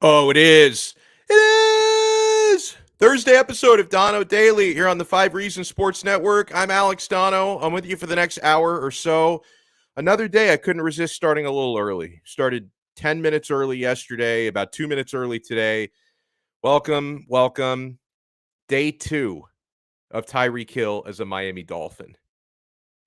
Oh, it is. It is. Thursday episode of Donno Daily here on the 5 Reasons Sports Network. I'm Alex Donno. I'm with you for the next hour or so. Another day I couldn't resist starting a little early. Started 10 minutes early yesterday, about 2 minutes early today. Welcome, welcome. Day 2 of Tyreek Hill as a Miami Dolphin.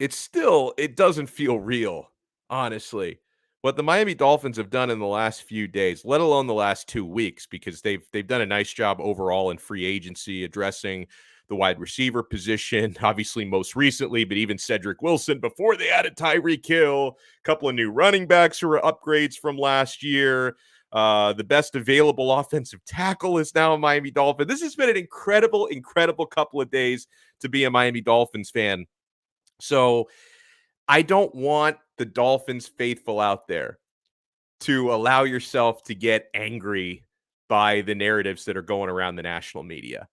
It doesn't feel real, honestly. What the Miami Dolphins have done in the last few days, let alone the last 2 weeks, because they've done a nice job overall in free agency addressing the wide receiver position, obviously most recently, but even Cedric Wilson before they added Tyreek Hill, a couple of new running backs who are upgrades from last year. The best available offensive tackle is now a Miami Dolphin. This has been an incredible, incredible couple of days to be a Miami Dolphins fan. So I don't want the Dolphins faithful out there to allow yourself to get angry by the narratives that are going around the national media.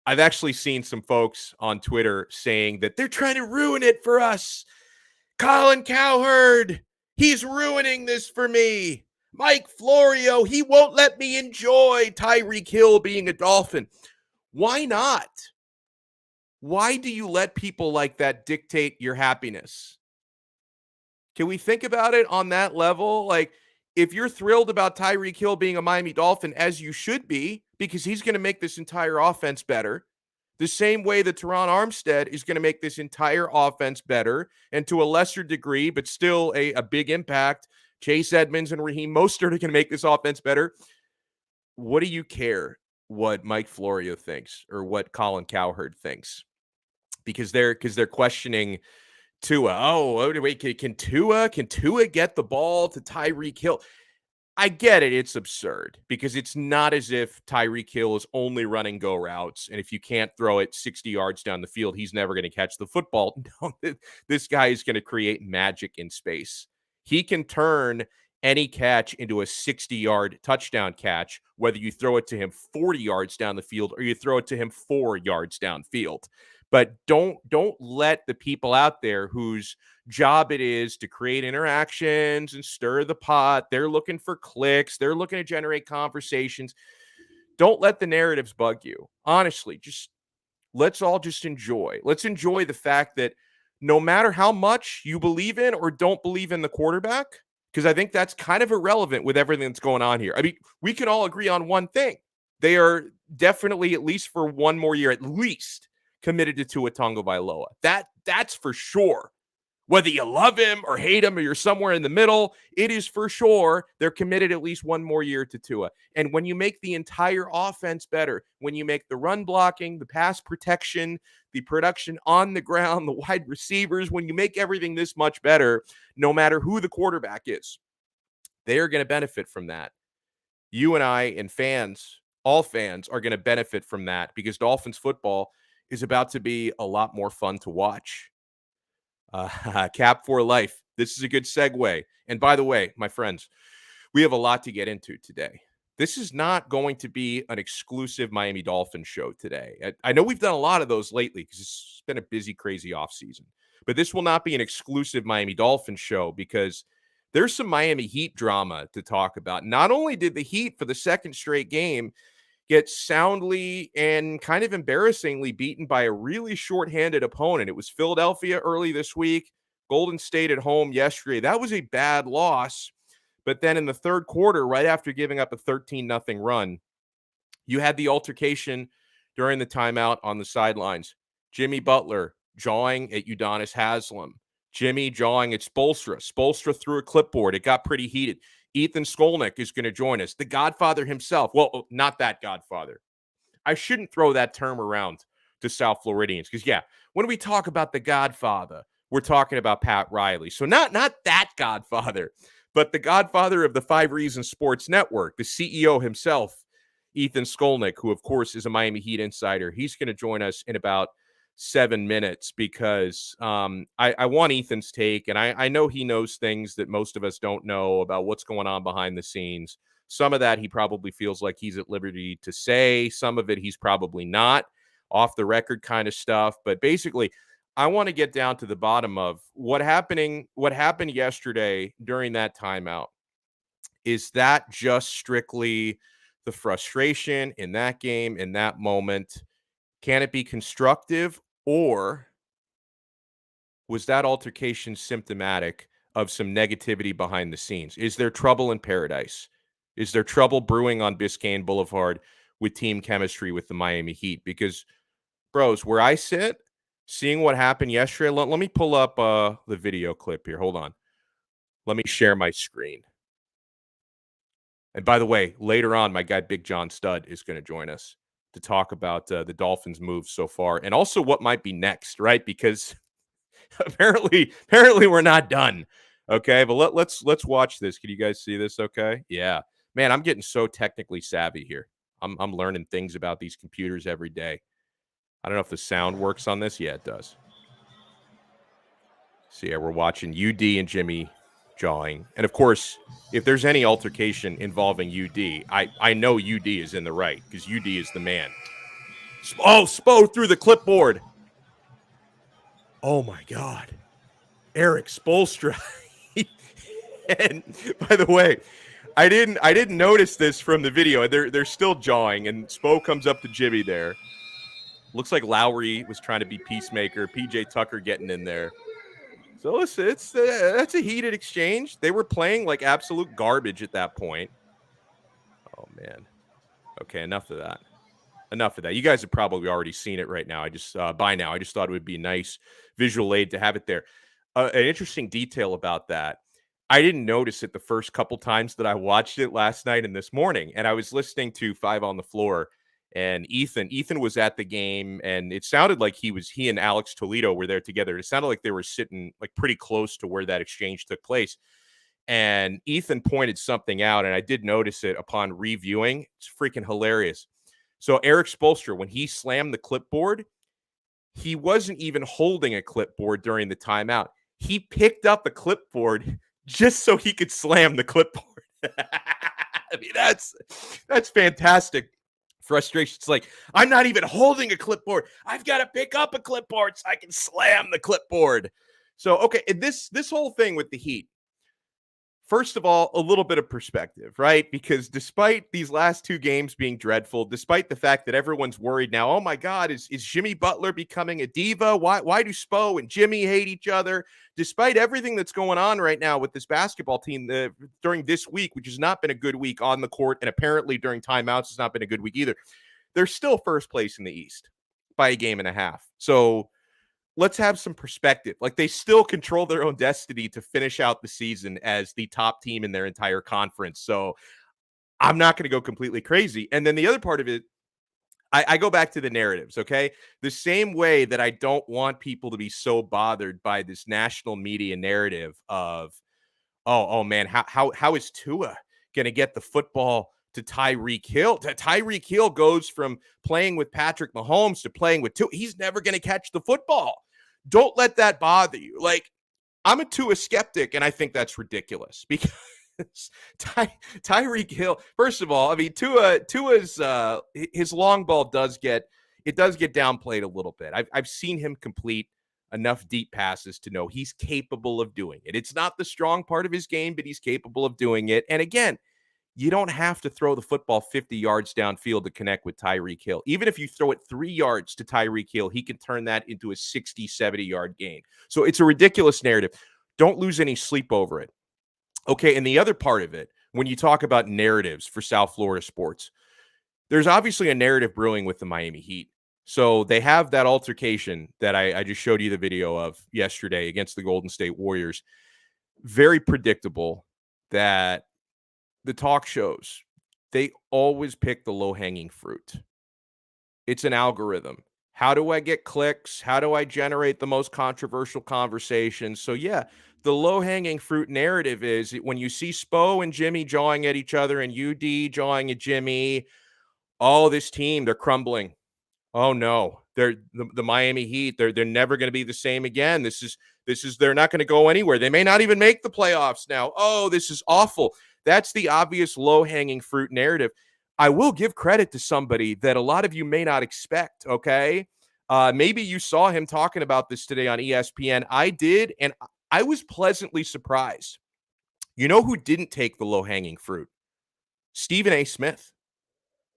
I've actually seen some folks on Twitter saying that they're trying to ruin it for us. Colin Cowherd, he's ruining this for me. Mike Florio, he won't let me enjoy Tyreek Hill being a Dolphin. Why not? Why do you let people like that dictate your happiness? Can we think about it on that level? Like, if you're thrilled about Tyreek Hill being a Miami Dolphin, as you should be, because he's going to make this entire offense better, the same way that Terron Armstead is going to make this entire offense better, and to a lesser degree, but still a big impact, Chase Edmonds and Raheem Mostert are going to make this offense better. What do you care what Mike Florio thinks or what Colin Cowherd thinks? Because they're questioning Tua. Oh, wait, can Tua get the ball to Tyreek Hill? I get it. It's absurd because it's not as if Tyreek Hill is only running go routes. And if you can't throw it 60 yards down the field, he's never going to catch the football. No, this guy is going to create magic in space. He can turn any catch into a 60-yard touchdown catch, whether you throw it to him 40 yards down the field or you throw it to him 4 yards downfield. But don't let the people out there whose job it is to create interactions and stir the pot. They're looking for clicks. They're looking to generate conversations. Don't let the narratives bug you. Honestly, let's all just enjoy. Let's enjoy the fact that no matter how much you believe in or don't believe in the quarterback, because I think that's kind of irrelevant with everything that's going on here. I mean, we can all agree on one thing. They are definitely, at least for one more year, at least committed to Tua Tagovailoa. That's for sure. Whether you love him or hate him or you're somewhere in the middle, it is for sure they're committed at least one more year to Tua. And when you make the entire offense better, when you make the run blocking, the pass protection, the production on the ground, the wide receivers, when you make everything this much better, no matter who the quarterback is, they are going to benefit from that. You and I and fans, all fans, are going to benefit from that because Dolphins football is about to be a lot more fun to watch. Cap for life. This is a good segue. And by the way, my friends, we have a lot to get into today. This is not going to be an exclusive Miami Dolphins show today. I know we've done a lot of those lately because it's been a busy, crazy offseason. But this will not be an exclusive Miami Dolphins show because there's some Miami Heat drama to talk about. Not only did the Heat, for the second straight game, get soundly and kind of embarrassingly beaten by a really shorthanded opponent. It was Philadelphia early this week, Golden State at home yesterday. That was a bad loss. But then in the third quarter, right after giving up a 13-0 run, you had the altercation during the timeout on the sidelines. Jimmy Butler jawing at Udonis Haslem. Jimmy jawing at Spoelstra. Spoelstra threw a clipboard. It got pretty heated. Ethan Skolnick is going to join us. The Godfather himself. Well, not that Godfather. I shouldn't throw that term around to South Floridians because, yeah, when we talk about the Godfather, we're talking about Pat Riley. So not that Godfather, but the Godfather of the 5 Reasons Sports Network, the CEO himself, Ethan Skolnick, who, of course, is a Miami Heat insider. He's going to join us in about 7 minutes because I want Ethan's take, and I know he knows things that most of us don't know about what's going on behind the scenes. Some of that he probably feels like he's at liberty to say. Some of it he's probably not, off the record kind of stuff. But basically, I want to get down to the bottom of what happened yesterday during that timeout. Is that just strictly the frustration in that game, in that moment? Can it be constructive, or was that altercation symptomatic of some negativity behind the scenes? Is there trouble in paradise? Is there trouble brewing on Biscayne Boulevard with team chemistry with the Miami Heat? Because, bros, where I sit, seeing what happened yesterday, let me pull up the video clip here. Hold on. Let me share my screen. And by the way, later on, my guy Big John Stud is going to join us to talk about the Dolphins' moves so far and also what might be next, right? Because apparently we're not done. Okay, but let's watch this. Can you guys see this? Okay, yeah, man, I'm getting so technically savvy here. I'm learning things about these computers every day. I don't know if the sound works on this. Yeah, it does. So yeah, we're watching UD and Jimmy jawing, and of course, if there's any altercation involving UD, I know UD is in the right because UD is the man. Oh, Spo through the clipboard. Oh my God, Erik Spoelstra. And by the way, I didn't notice this from the video. They're still jawing, and Spo comes up to Jimmy there. Looks like Lowry was trying to be peacemaker. PJ Tucker getting in there. So listen, that's a heated exchange. They were playing like absolute garbage at that point. Oh man. Okay, enough of that. Enough of that. You guys have probably already seen it right now. I just by now, I just thought it would be a nice visual aid to have it there. An interesting detail about that. I didn't notice it the first couple times that I watched it last night and this morning. And I was listening to Five on the Floor, and Ethan was at the game, and it sounded like he and Alex Toledo were there together. It sounded like they were sitting like pretty close to where that exchange took place. And Ethan pointed something out, and I did notice it upon reviewing. It's freaking hilarious. So Erik Spoelstra, when he slammed the clipboard, he wasn't even holding a clipboard during the timeout. He picked up a clipboard just so he could slam the clipboard. I mean, that's fantastic. Frustration. It's like, I'm not even holding a clipboard. I've got to pick up a clipboard so I can slam the clipboard. So, okay, this whole thing with the Heat, first of all, a little bit of perspective, right? Because despite these last two games being dreadful, despite the fact that everyone's worried now, oh my God, is Jimmy Butler becoming a diva? Why do Spo and Jimmy hate each other? Despite everything that's going on right now with this basketball team during this week, which has not been a good week on the court, and apparently during timeouts has not been a good week either, they're still first place in the East by a game and a half. So let's have some perspective. Like, they still control their own destiny to finish out the season as the top team in their entire conference. So I'm not going to go completely crazy. And then the other part of it, I go back to the narratives, okay? The same way that I don't want people to be so bothered by this national media narrative of, oh man, how is Tua going to get the football to Tyreek Hill? Tyreek Hill goes from playing with Patrick Mahomes to playing with Tua. He's never going to catch the football. Don't let that bother you. Like, I'm a Tua skeptic, and I think that's ridiculous because Tyreek Hill, first of all, I mean, Tua's his long ball does get downplayed a little bit. I've seen him complete enough deep passes to know he's capable of doing it. It's not the strong part of his game, but he's capable of doing it. And again, you don't have to throw the football 50 yards downfield to connect with Tyreek Hill. Even if you throw it 3 yards to Tyreek Hill, he can turn that into a 60, 70-yard gain. So it's a ridiculous narrative. Don't lose any sleep over it. Okay, and the other part of it, when you talk about narratives for South Florida sports, there's obviously a narrative brewing with the Miami Heat. So they have that altercation that I just showed you the video of yesterday against the Golden State Warriors. Very predictable that the talk shows, they always pick the low-hanging fruit. It's an algorithm. How do I get clicks? How do I generate the most controversial conversations? So yeah, the low-hanging fruit narrative is when you see Spo and Jimmy jawing at each other and UD jawing at Jimmy, oh, this team, they're crumbling. Oh no, they're the Miami Heat. They're never going to be the same again. This is they're not going to go anywhere. They may not even make the playoffs now. Oh, this is awful. That's the obvious low-hanging fruit narrative. I will give credit to somebody that a lot of you may not expect, okay? Maybe you saw him talking about this today on ESPN. I did, and I was pleasantly surprised. You know who didn't take the low-hanging fruit? Stephen A. Smith.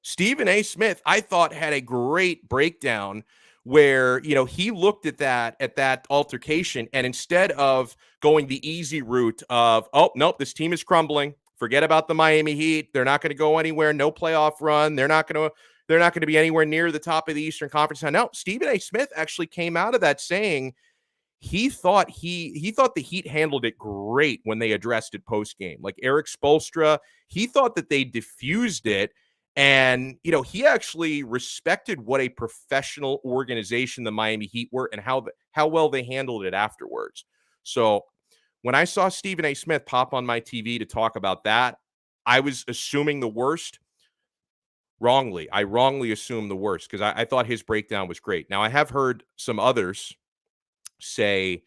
Stephen A. Smith, I thought, had a great breakdown where, he looked at that altercation, and instead of going the easy route of, oh, nope, this team is crumbling. Forget about the Miami Heat. They're not going to go anywhere. No playoff run. They're not going to be anywhere near the top of the Eastern Conference. No, Stephen A. Smith actually came out of that saying he thought the Heat handled it great when they addressed it post game. Like Erik Spoelstra, he thought that they diffused it, and he actually respected what a professional organization the Miami Heat were and how well they handled it afterwards. So when I saw Stephen A. Smith pop on my TV to talk about that, I was assuming the worst. Wrongly, I wrongly assumed the worst because I thought his breakdown was great. Now I have heard some others say,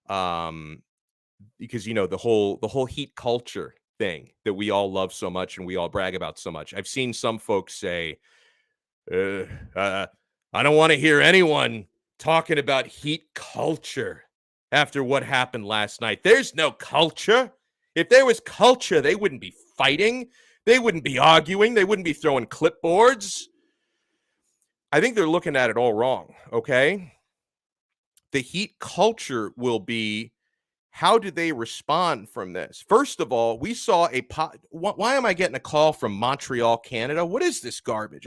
because the whole Heat culture thing that we all love so much and we all brag about so much. I've seen some folks say, I don't want to hear anyone talking about Heat culture after what happened last night. There's no culture. If there was culture, they wouldn't be fighting. They wouldn't be arguing. They wouldn't be throwing clipboards. I think they're looking at it all wrong, okay? The Heat culture will be, how do they respond from this? First of all, we saw why am I getting a call from Montreal, Canada? What is this garbage?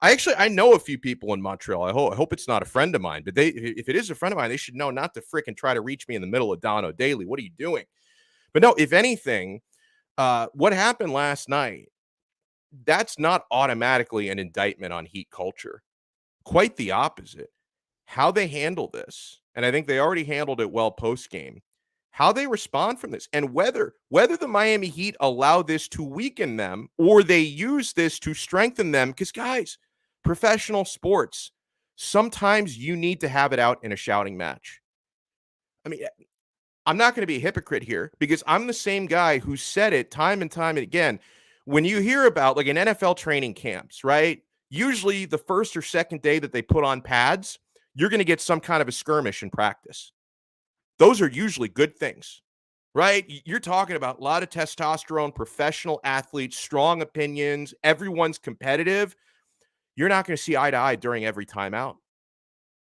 I know a few people in Montreal. I hope it's not a friend of mine, but if it is a friend of mine, they should know not to frickin' try to reach me in the middle of Donno Daily. What are you doing? But no, if anything, what happened last night, that's not automatically an indictment on Heat culture. Quite the opposite. How they handle this, and I think they already handled it well post-game, how they respond from this, and whether the Miami Heat allow this to weaken them or they use this to strengthen them, because, guys, professional sports, sometimes you need to have it out in a shouting match. I mean, I'm not going to be a hypocrite here because I'm the same guy who said it time and time and again. When you hear about like an NFL training camps, right? Usually the first or second day that they put on pads, you're going to get some kind of a skirmish in practice. Those are usually good things, right? You're talking about a lot of testosterone, professional athletes, strong opinions, everyone's competitive. You're not going to see eye to eye during every timeout.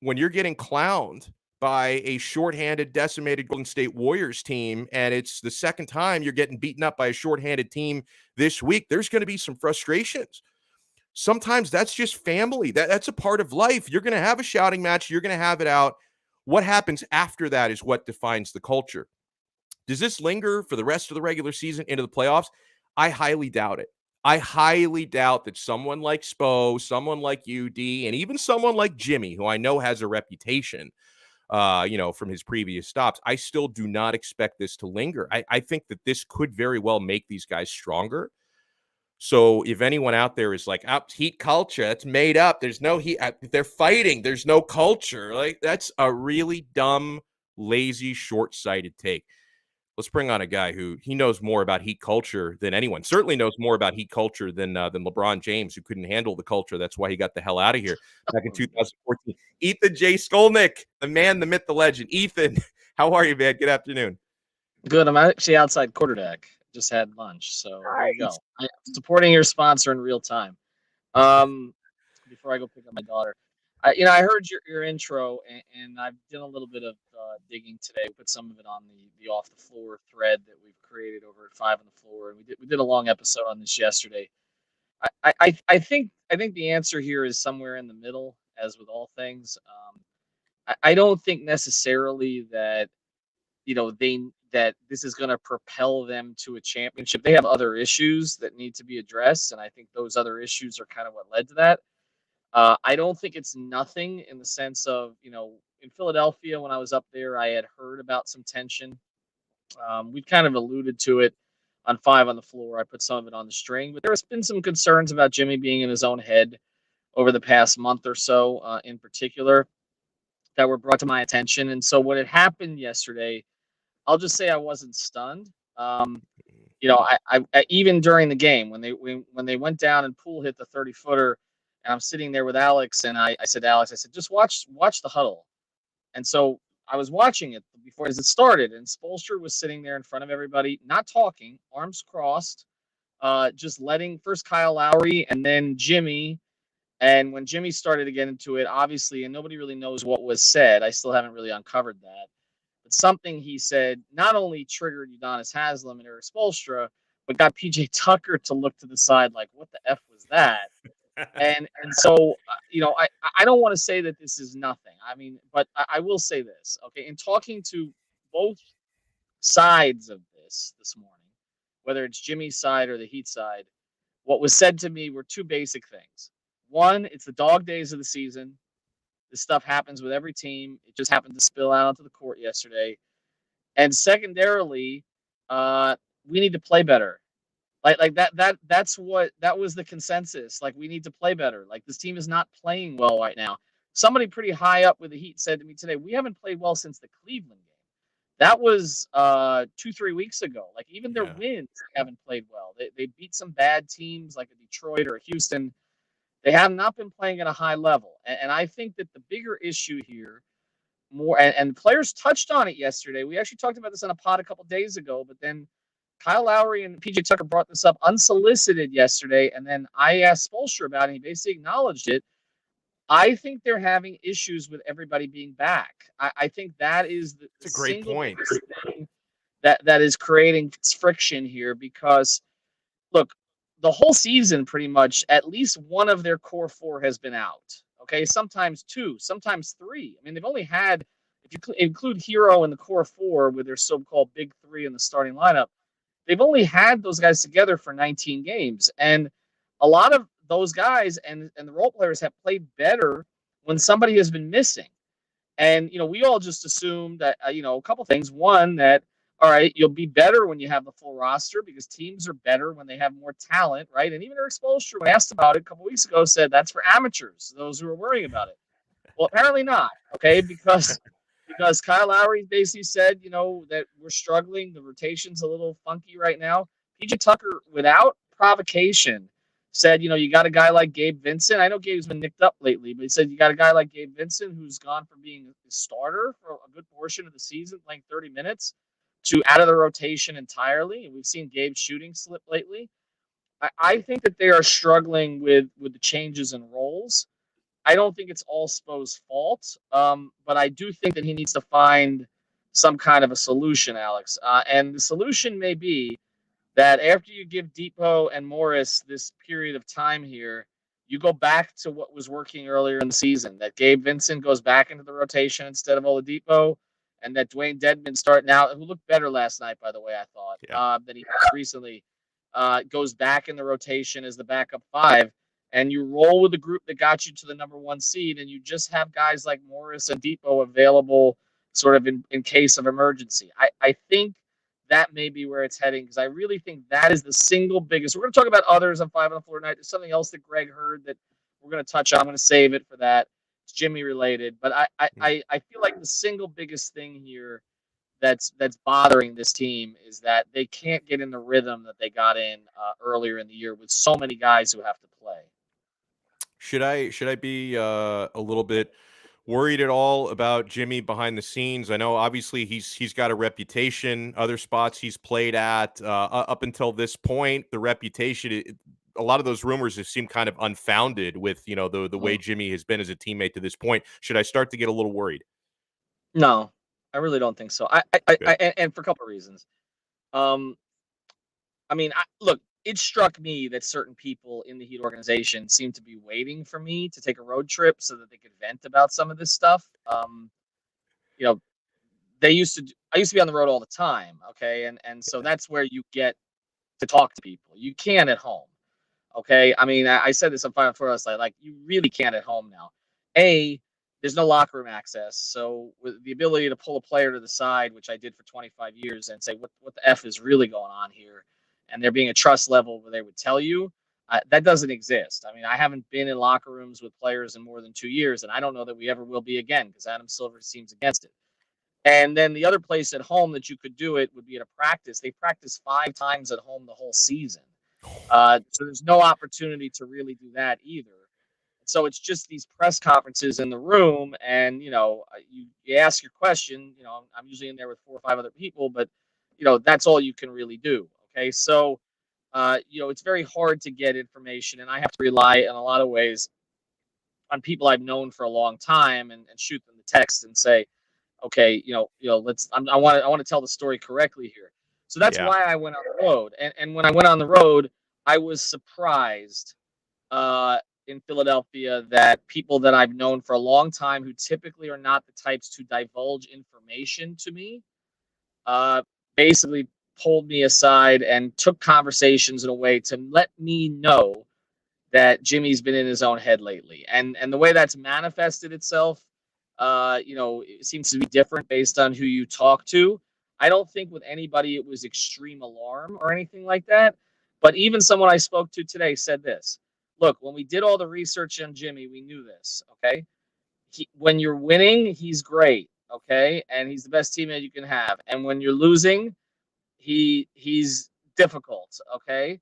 When you're getting clowned by a shorthanded, decimated Golden State Warriors team, and it's the second time you're getting beaten up by a shorthanded team this week, there's going to be some frustrations. Sometimes that's just family. That's a part of life. You're going to have a shouting match. You're going to have it out. What happens after that is what defines the culture. Does this linger for the rest of the regular season into the playoffs? I highly doubt it. I highly doubt that someone like Spo, someone like UD, and even someone like Jimmy, who I know has a reputation, from his previous stops, I still do not expect this to linger. I think that this could very well make these guys stronger. So if anyone out there is like, Heat culture, that's made up. There's no Heat. They're fighting. There's no culture. Like, that's a really dumb, lazy, short-sighted take. Let's bring on a guy who he knows more about Heat culture than anyone. Certainly knows more about Heat culture than LeBron James, who couldn't handle the culture. That's why he got the hell out of here back in 2014. Ethan J. Skolnick, the man, the myth, the legend. Ethan, how are you, man? Good afternoon. Good. I'm actually outside quarterdeck. Just had lunch, so there you go. I'm supporting your sponsor in real time. Before I go pick up my daughter, I heard your intro, and I've done a little bit of digging today. We put some of it on the off the floor thread that we've created over at 5 on the Floor, and we did a long episode on this yesterday. I think the answer here is somewhere in the middle, as with all things. I don't think necessarily that that this is going to propel them to a championship. They have other issues that need to be addressed, and I think those other issues are kind of what led to that. I don't think it's nothing in the sense of, in Philadelphia, when I was up there, I had heard about some tension. We've kind of alluded to it on 5 on the Floor. I put some of it on the string, but there's been some concerns about Jimmy being in his own head over the past month or so, in particular, that were brought to my attention. And so what had happened yesterday, I'll just say I wasn't stunned. I even during the game when they went down and Poole hit the 30-footer, and I'm sitting there with Alex, and I said, Alex, I said, just watch the huddle. And so I was watching it before as it started, and Spoelstra was sitting there in front of everybody, not talking, arms crossed, just letting first Kyle Lowry and then Jimmy. And when Jimmy started to get into it, obviously, and nobody really knows what was said. I still haven't really uncovered that. But something he said not only triggered Udonis Haslem and Erik Spoelstra, but got PJ Tucker to look to the side like, what the F was that? And so, I don't want to say that this is nothing. I mean, but I will say this, okay? In talking to both sides of this morning, whether it's Jimmy's side or the Heat side, what was said to me were two basic things. One, it's the dog days of the season. This stuff happens with every team. It just happened to spill out onto the court yesterday. And secondarily, we need to play better. Like that was the consensus. Like, we need to play better. Like, this team is not playing well right now. Somebody pretty high up with the Heat said to me today, we haven't played well since the Cleveland game. That was 2-3 weeks ago. Like, even their wins haven't played well. They beat some bad teams like a Detroit or a Houston. They have not been playing at a high level. And I think that the bigger issue here, more and players touched on it yesterday. We actually talked about this on a pod a couple days ago, but then Kyle Lowry and PJ Tucker brought this up unsolicited yesterday, and then I asked Spoelstra about it, and he basically acknowledged it. I think they're having issues with everybody being back. I think that is the a great single point. biggest thing that is creating friction here, because look, the whole season pretty much at least one of their core four has been out. Okay, sometimes two, sometimes three. I mean, they've only had, if you include Hero in the core four with their so-called big three in the starting lineup, they've only had those guys together for 19 games. And a lot of those guys and the role players have played better when somebody has been missing. And, we all just assumed that, a couple things. One, that, all right, you'll be better when you have the full roster because teams are better when they have more talent, right? And even Erik Spoelstra, when asked about it a couple weeks ago, said that's for amateurs, those who are worrying about it. Well, apparently not, okay, because Kyle Lowry basically said, that we're struggling. The rotation's a little funky right now. PJ Tucker, without provocation, said, you got a guy like Gabe Vincent. I know Gabe's been nicked up lately, but he said you got a guy like Gabe Vincent who's gone from being a starter for a good portion of the season, playing 30 minutes, to out of the rotation entirely. And we've seen Gabe's shooting slip lately. I think that they are struggling with the changes in roles. I don't think it's all Spo's fault, but I do think that he needs to find some kind of a solution, Alex. And the solution may be that after you give Depot and Morris this period of time here, you go back to what was working earlier in the season, that Gabe Vincent goes back into the rotation instead of Oladipo, and that Dwayne Dedmon starting out, who looked better last night, by the way, I thought, than he has recently, goes back in the rotation as the backup five, and you roll with the group that got you to the number one seed, and you just have guys like Morris and Depot available sort of in case of emergency. I think that may be where it's heading, because I really think that is the single biggest. We're going to talk about others on 5 on the Floor tonight. There's something else that Greg heard that we're going to touch on. I'm going to save it for that. It's Jimmy related, but I feel like the single biggest thing here that's bothering this team is that they can't get in the rhythm that they got in earlier in the year with so many guys who have to play. Should I be a little bit worried at all about Jimmy behind the scenes? I know obviously he's got a reputation. Other spots he's played at up until this point, the reputation. A lot of those rumors have seemed kind of unfounded with the way Jimmy has been as a teammate to this point. Should I start to get a little worried? No, I really don't think so. I and for a couple of reasons. I mean, look, it struck me that certain people in the Heat organization seem to be waiting for me to take a road trip so that they could vent about some of this stuff. You know, I used to be on the road all the time, okay, and so that's where you get to talk to people. You can at home, okay. I mean, I said this on Final Four last night, like you really can at home now. There's no locker room access, so with the ability to pull a player to the side, which I did for 25 years, and say what the F is really going on here, and there being a trust level where they would tell you, that doesn't exist. I mean, I haven't been in locker rooms with players in more than 2 years, and I don't know that we ever will be again because Adam Silver seems against it. And then the other place at home that you could do it would be at a practice. They practice 5 times at home the whole season. So there's no opportunity to really do that either. So it's just these press conferences in the room, and you ask your question. I'm usually in there with 4 or 5 other people, but that's all you can really do. Okay, so it's very hard to get information, and I have to rely in a lot of ways on people I've known for a long time and shoot them the text and say, okay, I want to tell the story correctly here. So that's Yeah. why I went on the road. And when I went on the road, I was surprised in Philadelphia that people that I've known for a long time, who typically are not the types to divulge information to me, uh, basically pulled me aside and took conversations in a way to let me know that Jimmy's been in his own head lately. And the way that's manifested itself, it seems to be different based on who you talk to. I don't think with anybody it was extreme alarm or anything like that. But even someone I spoke to today said this. Look, when we did all the research on Jimmy, we knew this, okay? When you're winning, he's great, okay? And he's the best teammate you can have. And when you're losing, he's difficult, okay?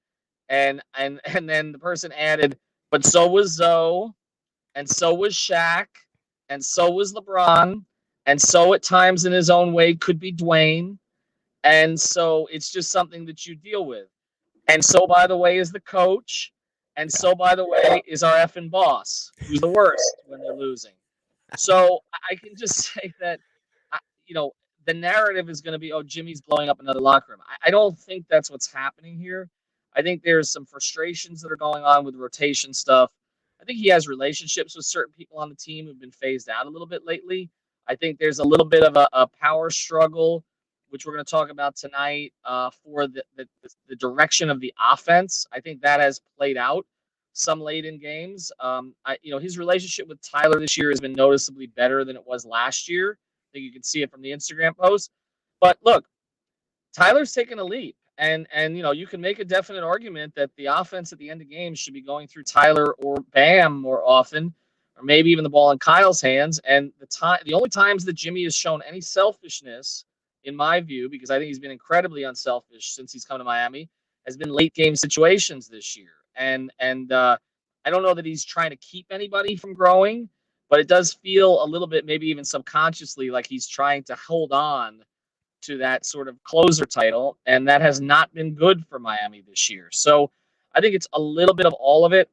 And then the person added, but so was Zoe, and so was Shaq, and so was LeBron, and so at times in his own way could be Dwayne, and so it's just something that you deal with. And so, by the way, is the coach, and so, by the way, is our effing boss, who's the worst when they're losing. So I can just say that, uh, you know, the narrative is going to be, oh, Jimmy's blowing up another locker room. I don't think that's what's happening here. I think there's some frustrations that are going on with rotation stuff. I think he has relationships with certain people on the team who've been phased out a little bit lately. I think there's a little bit of a power struggle, which we're going to talk about tonight, for the direction of the offense. I think that has played out some late in games. His relationship with Tyler this year has been noticeably better than it was last year. I think you can see it from the Instagram post. But look, Tyler's taken a leap, and you can make a definite argument that the offense at the end of games should be going through Tyler or Bam more often, or maybe even the ball in Kyle's hands. And the only times that Jimmy has shown any selfishness, in my view, because I think he's been incredibly unselfish since he's come to Miami, has been late game situations this year. And I don't know that he's trying to keep anybody from growing, but it does feel a little bit, maybe even subconsciously, like he's trying to hold on to that sort of closer title, and that has not been good for Miami this year. So I think it's a little bit of all of it.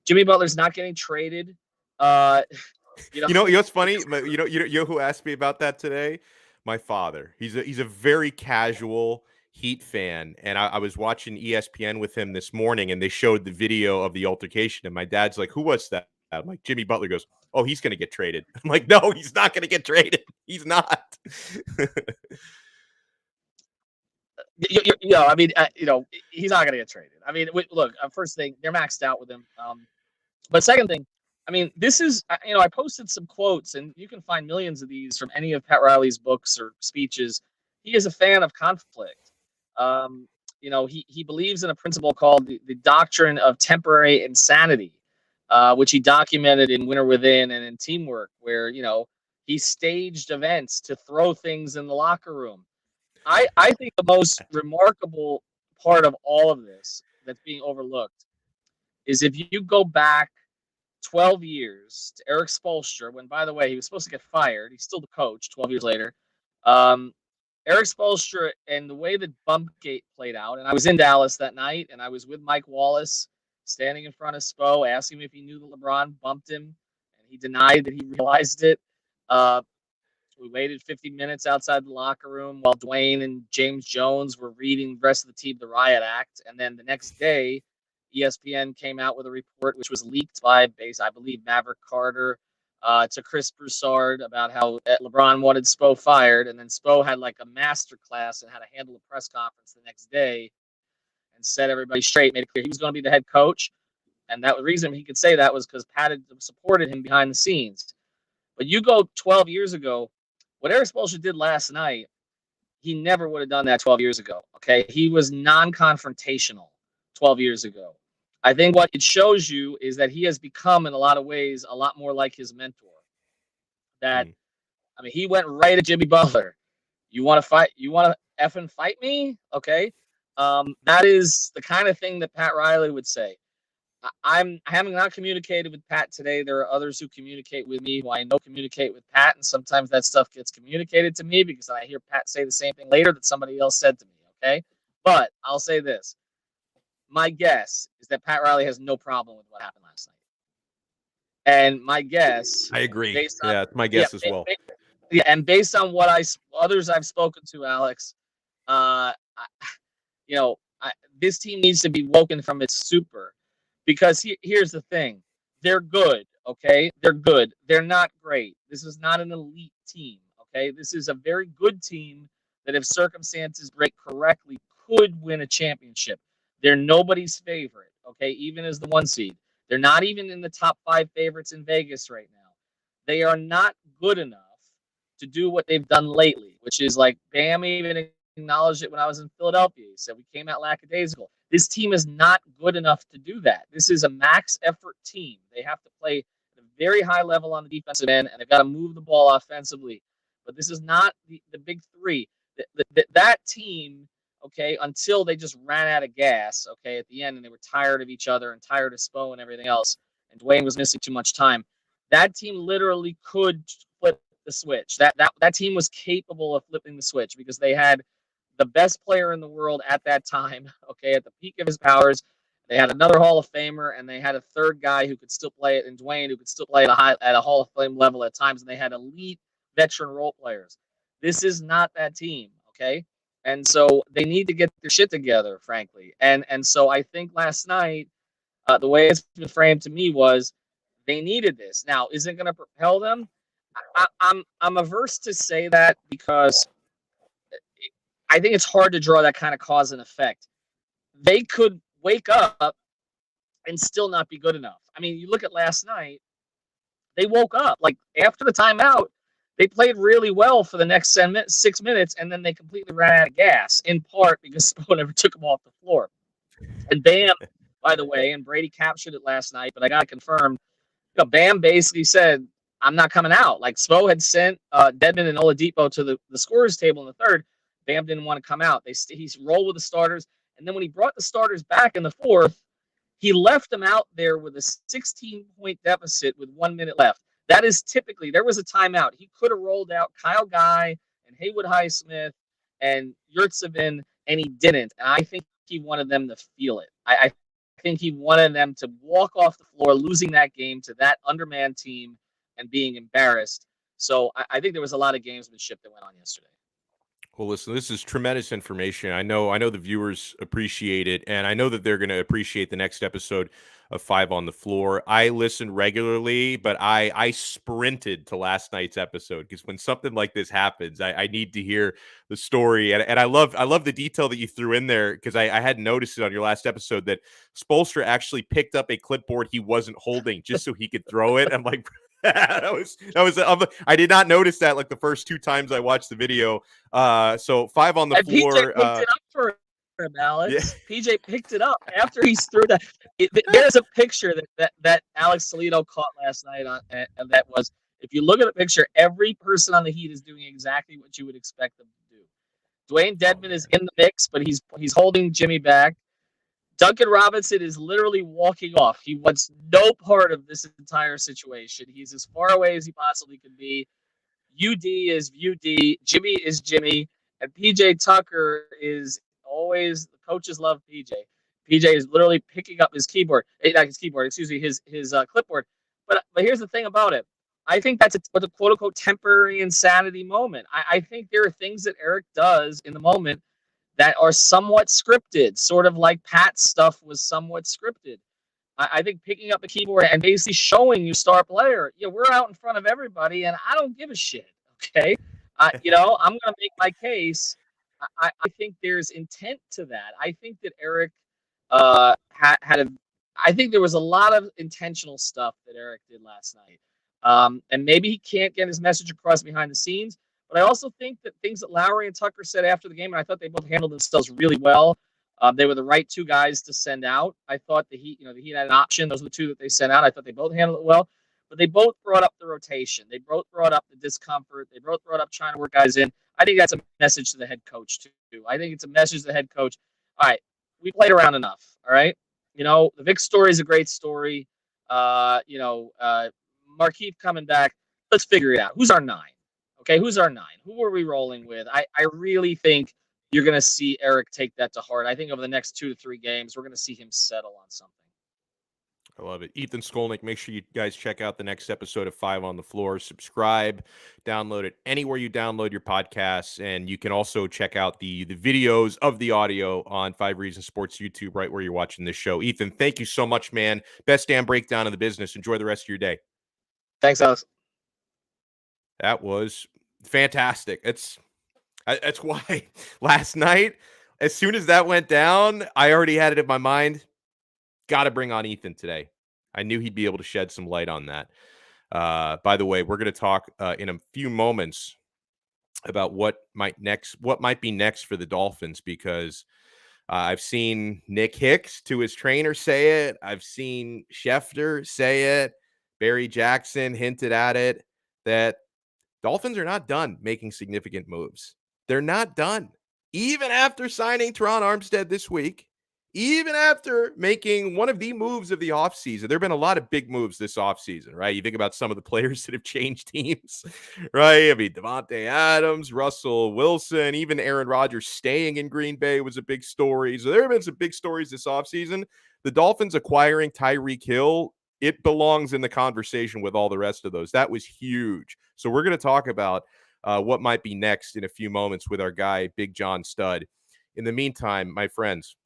Jimmy Butler's not getting traded. Uh, What's funny? You know who asked me about that today? My father. He's a very casual Heat fan, and I was watching ESPN with him this morning, and they showed the video of the altercation, and my dad's like, "Who was that?" I'm like, "Jimmy Butler." Goes, "Oh, he's going to get traded." I'm like, "No, he's not going to get traded. He's not." He's not going to get traded. I mean, look, first thing, they're maxed out with him. But second thing, I mean, this is, I posted some quotes, and you can find millions of these from any of Pat Riley's books or speeches. He is a fan of conflict. He believes in a principle called the doctrine of temporary insanity, which he documented in Winter Within and in Teamwork, where, he staged events to throw things in the locker room. I think the most remarkable part of all of this that's being overlooked is if you go back 12 years to Erik Spoelstra, when, by the way, he was supposed to get fired. He's still the coach 12 years later. Erik Spoelstra, and the way that Bumpgate played out, and I was in Dallas that night, and I was with Mike Wallace standing in front of Spo, asking him if he knew that LeBron bumped him, and he denied that he realized it. We waited 50 minutes outside the locker room while Dwayne and James Jones were reading the rest of the team the riot act. And then the next day, ESPN came out with a report which was leaked by I believe, Maverick Carter to Chris Broussard about how LeBron wanted Spo fired. And then Spo had like a master class and how to handle a press conference the next day and set everybody straight, made it clear he was going to be the head coach. And that was the reason he could say that was because Pat had supported him behind the scenes. But you go 12 years ago, what Erik Spoelstra did last night, he never would have done that 12 years ago. Okay. He was non-confrontational 12 years ago. I think what it shows you is that he has become, in a lot of ways, a lot more like his mentor. I mean, he went right at Jimmy Butler. You want to fight? You want to effing fight me? Okay. That is the kind of thing that Pat Riley would say. I haven't not communicated with Pat today. There are others who communicate with me who I know communicate with Pat, and sometimes that stuff gets communicated to me because I hear Pat say the same thing later that somebody else said to me. Okay, but I'll say this: my guess is that Pat Riley has no problem with what happened last night. And my guess, I agree. based on Yeah, it's my guess as well. Yeah, and based on what others I've spoken to, Alex, uh, you know, this team needs to be woken from its stupor, because here's the thing: they're good. Okay, they're good. They're not great. This is not an elite team. Okay, this is a very good team that, if circumstances break correctly, could win a championship. They're nobody's favorite. Okay, even as the 1 seed, they're not even in the top 5 favorites in Vegas right now. They are not good enough to do what they've done lately, which is like Bam even acknowledged it when I was in Philadelphia. He said we came out lackadaisical. This team is not good enough to do that. This is a max effort team. They have to play at a very high level on the defensive end, and they've got to move the ball offensively. But this is not the big three. That team, okay, until they just ran out of gas, okay, at the end, and they were tired of each other and tired of Spo and everything else, and Dwayne was missing too much time. That team literally could flip the switch. That team was capable of flipping the switch, because they had the best player in the world at that time, okay, at the peak of his powers. They had another Hall of Famer, and they had a third guy who could still play it, and Dwayne, who could still play at a Hall of Fame level at times, and they had elite veteran role players. This is not that team, okay? And so they need to get their shit together, frankly. And so I think last night, the way it's been framed to me was they needed this. Now, is it going to propel them? I'm averse to say that, because I think it's hard to draw that kind of cause and effect. They could wake up and still not be good enough. I mean, you look at last night, they woke up. Like, after the timeout, they played really well for the next 6 minutes, and then they completely ran out of gas, in part because Spo never took them off the floor. And Bam, by the way, and Brady captured it last night, but I got it confirmed. Bam basically said, I'm not coming out. Like, Spo had sent Dedmon and Oladipo to the scorers table in the third. Bam didn't want to come out. He rolled with the starters. And then when he brought the starters back in the fourth, he left them out there with a 16-point deficit with 1 minute left. That is typically, there was a timeout. He could have rolled out Kyle Guy and Haywood Highsmith and Yurtsevin, and he didn't. And I think he wanted them to feel it. I think he wanted them to walk off the floor, losing that game to that undermanned team and being embarrassed. So I think there was a lot of gamesmanship that went on yesterday. Well, listen, this is tremendous information. I know the viewers appreciate it, and I know that they're going to appreciate the next episode of Five on the Floor. I listen regularly, but I sprinted to last night's episode, because when something like this happens, I need to hear the story. And I love the detail that you threw in there, because I hadn't noticed it on your last episode, that Spoelstra actually picked up a clipboard he wasn't holding just so he could throw it. I'm like, that was I did not notice that, like, the first 2 times I watched the video. So Five on the and Floor. PJ picked it up for him, Alex. Yeah. PJ picked it up after he threw that. There's a picture that Alex Salido caught last night and that was, if you look at the picture, every person on the Heat is doing exactly what you would expect them to do. Dwayne Dedmon is in the mix, but he's holding Jimmy back. Duncan Robinson is literally walking off. He wants no part of this entire situation. He's as far away as he possibly can be. UD is UD. Jimmy is Jimmy. And PJ Tucker is always, the coaches love PJ. PJ is literally picking up his keyboard. Not his keyboard, excuse me, his clipboard. But here's the thing about it. I think that's a quote unquote temporary insanity moment. I think there are things that Erik does in the moment that are somewhat scripted, sort of like Pat's stuff was somewhat scripted. I think picking up a keyboard and basically showing you star player, we're out in front of everybody, and I don't give a shit. Okay, I'm going to make my case. I think there's intent to that. I think that Erik had a. I think there was a lot of intentional stuff that Erik did last night, and maybe he can't get his message across behind the scenes. But I also think that things that Lowry and Tucker said after the game, and I thought they both handled themselves really well. They were the right 2 guys to send out. I thought the Heat had an option. Those were the 2 that they sent out. I thought they both handled it well. But they both brought up the rotation. They both brought up the discomfort. They both brought up trying to work guys in. I think that's a message to the head coach, too. I think it's a message to the head coach. All right, we played around enough, all right? The Vic story is a great story. Markieff coming back. Let's figure it out. Who's our 9? Okay, who's our 9? Who are we rolling with? I really think you're going to see Erik take that to heart. I think over the next 2 to 3 games, we're going to see him settle on something. I love it. Ethan Skolnick, make sure you guys check out the next episode of 5 on the Floor. Subscribe, download it anywhere you download your podcasts, and you can also check out the videos of the audio on 5 Reasons Sports YouTube right where you're watching this show. Ethan, thank you so much, man. Best damn breakdown of the business. Enjoy the rest of your day. Thanks, Alex. That was fantastic. That's why last night, as soon as that went down, I already had it in my mind. Got to bring on Ethan today. I knew he'd be able to shed some light on that. By the way, we're going to talk in a few moments about what might be next for the Dolphins, because I've seen Nick Hicks, to his trainer, say it. I've seen Schefter say it. Barry Jackson hinted at it, that Dolphins are not done making significant moves. They're not done. Even after signing Terron Armstead this week, even after making one of the moves of the offseason, there have been a lot of big moves this offseason, right? You think about some of the players that have changed teams, right? I mean, Devontae Adams, Russell Wilson, even Aaron Rodgers staying in Green Bay was a big story. So there have been some big stories this offseason. The Dolphins acquiring Tyreek Hill, it belongs in the conversation with all the rest of those. That was huge. So we're going to talk about what might be next in a few moments with our guy, Big John Stud. In the meantime, my friends,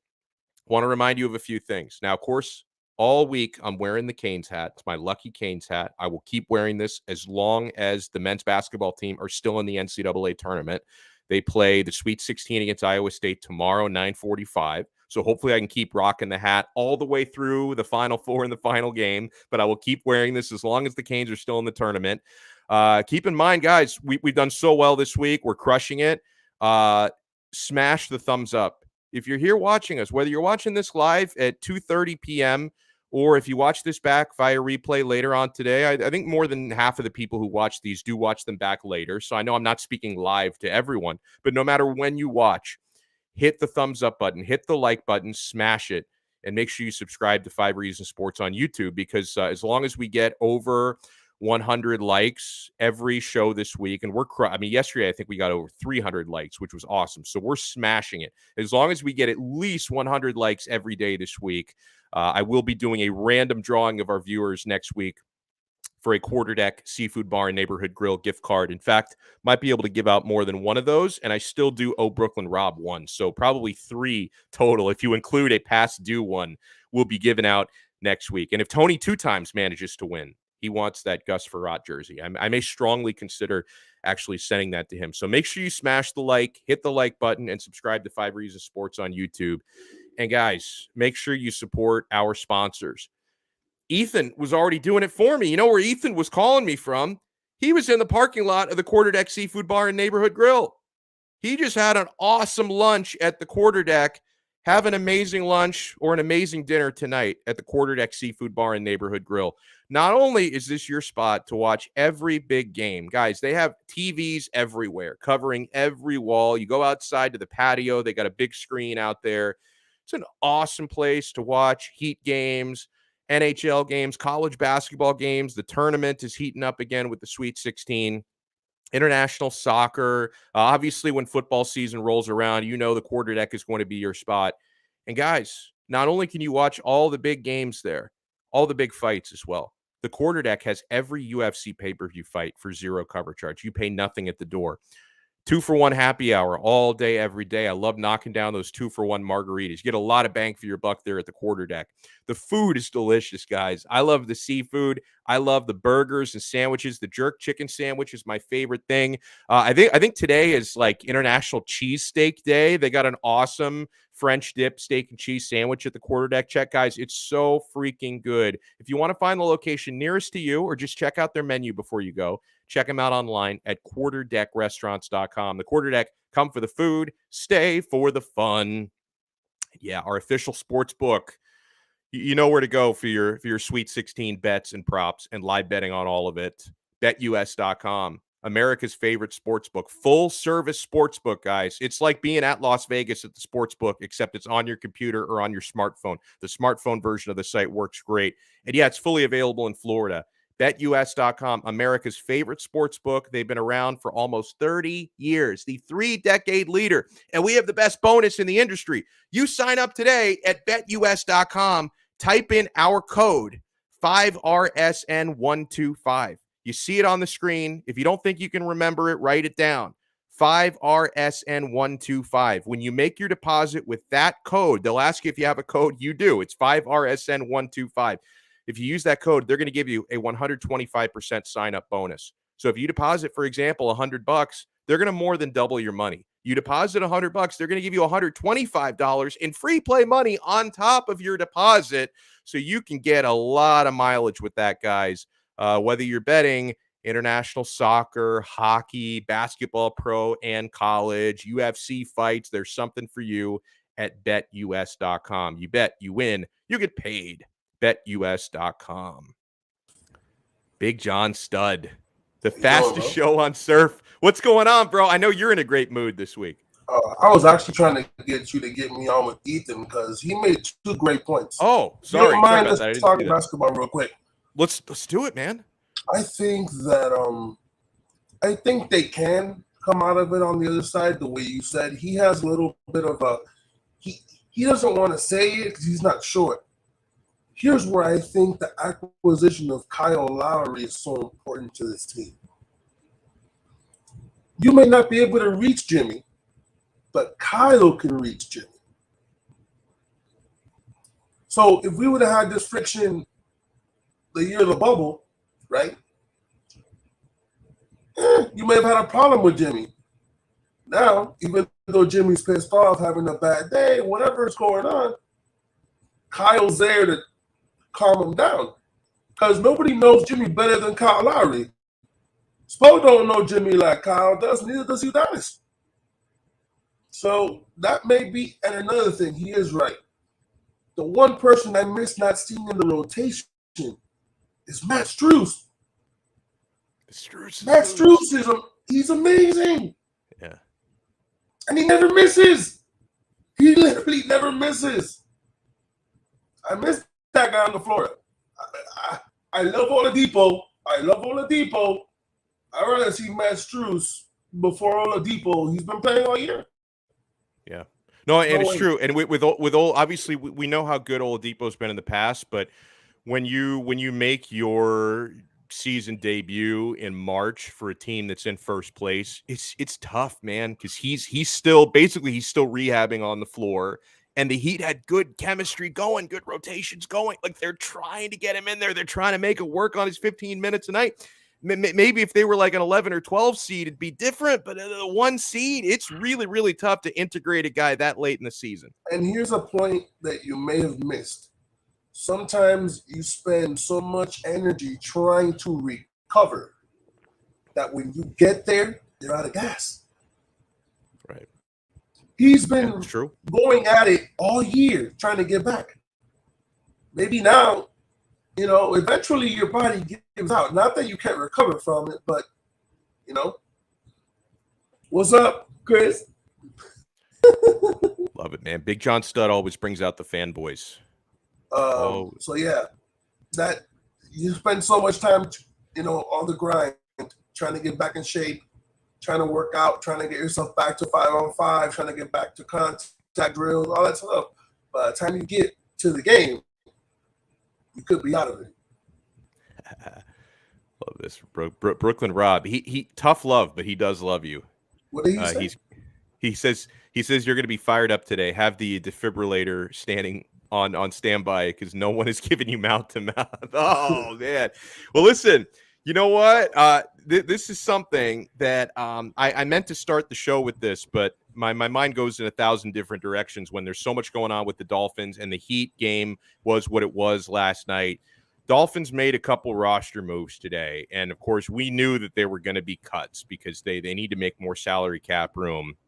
want to remind you of a few things. Now, of course, all week I'm wearing the Canes hat. It's my lucky Canes hat. I will keep wearing this as long as the men's basketball team are still in the NCAA tournament. They play the Sweet 16 against Iowa State tomorrow, 9:45. So hopefully I can keep rocking the hat all the way through the Final Four and the final game. But I will keep wearing this as long as the Canes are still in the tournament. Keep in mind, guys, we've done so well this week. We're crushing it. Smash the thumbs up. If you're here watching us, whether you're watching this live at 2:30 p.m. or if you watch this back via replay later on today, I think more than half of the people who watch these do watch them back later. So I know I'm not speaking live to everyone, but no matter when you watch, hit the thumbs up button, hit the like button, smash it, and make sure you subscribe to 5 Reasons Sports on YouTube, because as long as we get over 100 likes every show this week, and yesterday I think we got over 300 likes, which was awesome. So we're smashing it. As long as we get at least 100 likes every day this week, I will be doing a random drawing of our viewers next week for a Quarter Deck Seafood Bar and Neighborhood Grill gift card. In fact, might be able to give out more than one of those, and I still do owe Brooklyn Rob one. So probably 3 total, if you include a past due one, will be given out next week. And if Tony 2 times manages to win, he wants that Gus Frerotte jersey. I may strongly consider actually sending that to him. So make sure you smash the like, hit the like button, and subscribe to 5 Reasons Sports on YouTube. And guys, make sure you support our sponsors. Ethan was already doing it for me. You know where Ethan was calling me from? He was in the parking lot of the Quarter Deck Seafood Bar and Neighborhood Grill. He just had an awesome lunch at the Quarter Deck. Have an amazing lunch or an amazing dinner tonight at the Quarter Deck Seafood Bar and Neighborhood Grill. Not only is this your spot to watch every big game, guys, they have TVs everywhere, covering every wall. You go outside to the patio, they got a big screen out there. It's an awesome place to watch Heat games, NHL games, college basketball games. The tournament is heating up again with the Sweet 16. International soccer. Obviously, when football season rolls around, you know the Quarter Deck is going to be your spot. And guys, not only can you watch all the big games there, all the big fights as well. The Quarter Deck has every UFC pay-per-view fight for zero cover charge. You pay nothing at the door. 2-for-1 happy hour all day, every day. I love knocking down those 2-for-1 margaritas. You get a lot of bang for your buck there at the Quarter Deck. The food is delicious, guys. I love the seafood. I love the burgers and sandwiches. The jerk chicken sandwich is my favorite thing. I think today is like International Cheesesteak Day. They got an awesome French dip steak and cheese sandwich at the Quarter Deck. Check, guys. It's so freaking good. If you want to find the location nearest to you or just check out their menu before you go, check them out online at quarterdeckrestaurants.com. The Quarter Deck, come for the food, stay for the fun. Yeah, our official sports book. You know where to go for your Sweet 16 bets and props and live betting on all of it. BetUS.com, America's favorite sports book. Full service sports book, guys. It's like being at Las Vegas at the sports book, except it's on your computer or on your smartphone. The smartphone version of the site works great. And yeah, it's fully available in Florida. BetUS.com, America's favorite sports book. They've been around for almost 30 years, the 3-decade leader. And we have the best bonus in the industry. You sign up today at BetUS.com, type in our code 5RSN125. You see it on the screen. If you don't think you can remember it, write it down. 5RSN125. When you make your deposit with that code, they'll ask you if you have a code. You do. It's 5RSN125. If you use that code, they're going to give you a 125% sign-up bonus. So if you deposit, for example, $100, they're going to more than double your money. You deposit $100, they're going to give you $125 in free play money on top of your deposit, so you can get a lot of mileage with that, guys. Whether you're betting international soccer, hockey, basketball, pro and college, UFC fights, there's something for you at BetUS.com. You bet, you win, you get paid. BetUS.com. Big John Stud, the fastest show on surf. What's going on, bro? I know you're in a great mood this week. I was actually trying to get you to get me on with Ethan because he made 2 great points. Oh, sorry. You don't mind us talking basketball real quick? Let's do it, man. I think that they can come out of it on the other side. The way you said, he has a little bit of a he doesn't want to say it because he's not sure. Here's where I think the acquisition of Kyle Lowry is so important to this team. You may not be able to reach Jimmy, but Kyle can reach Jimmy. So if we would have had this friction the year of the bubble, right? You may have had a problem with Jimmy. Now, even though Jimmy's pissed off, having a bad day, whatever's going on, Kyle's there to calm him down. Because nobody knows Jimmy better than Kyle Lowry. Spo don't know Jimmy like Kyle does, neither does Udonis. So that may be, and another thing, he is right. The one person I miss not seeing in the rotation is Matt Strus. Matt Strus he's amazing. Yeah. And he never misses. He literally never misses. I miss that guy on the floor. I love Oladipo. I'd rather see Matt Strus before Oladipo. He's been playing all year. Yeah. No, and it's true. And with obviously we know how good Oladipo's been in the past, but when you make your season debut in March for a team that's in first place, it's tough, man, because he's still rehabbing on the floor. And the Heat had good chemistry going, good rotations going. Like, they're trying to get him in there. They're trying to make it work on his 15 minutes a night. Maybe if they were like an 11 or 12 seed, it'd be different. But the 1 seed, it's really, really tough to integrate a guy that late in the season. And here's a point that you may have missed. Sometimes you spend so much energy trying to recover that when you get there, you're out of gas. Right. He's been going at it all year, trying to get back. Maybe now, eventually your body gives out. Not that you can't recover from it, but, What's up, Chris? Love it, man. Big John Stud always brings out the fanboys. So, yeah, that you spend so much time, on the grind, trying to get back in shape, trying to work out, trying to get yourself back to 5-on-5, trying to get back to contact drills, all that stuff. By the time you get to the game, you could be out of it. Love this. Brooklyn Rob. He tough love, but he does love you. What did he say? He says you're going to be fired up today. Have the defibrillator standing on standby because no one is giving you mouth to mouth. Oh, man. Well, listen, you know what? This is something that I meant to start the show with this, but my mind goes in 1,000 different directions when there's so much going on with the Dolphins, and the Heat game was what it was last night. Dolphins made a couple roster moves today, and of course we knew that there were going to be cuts because they need to make more salary cap room.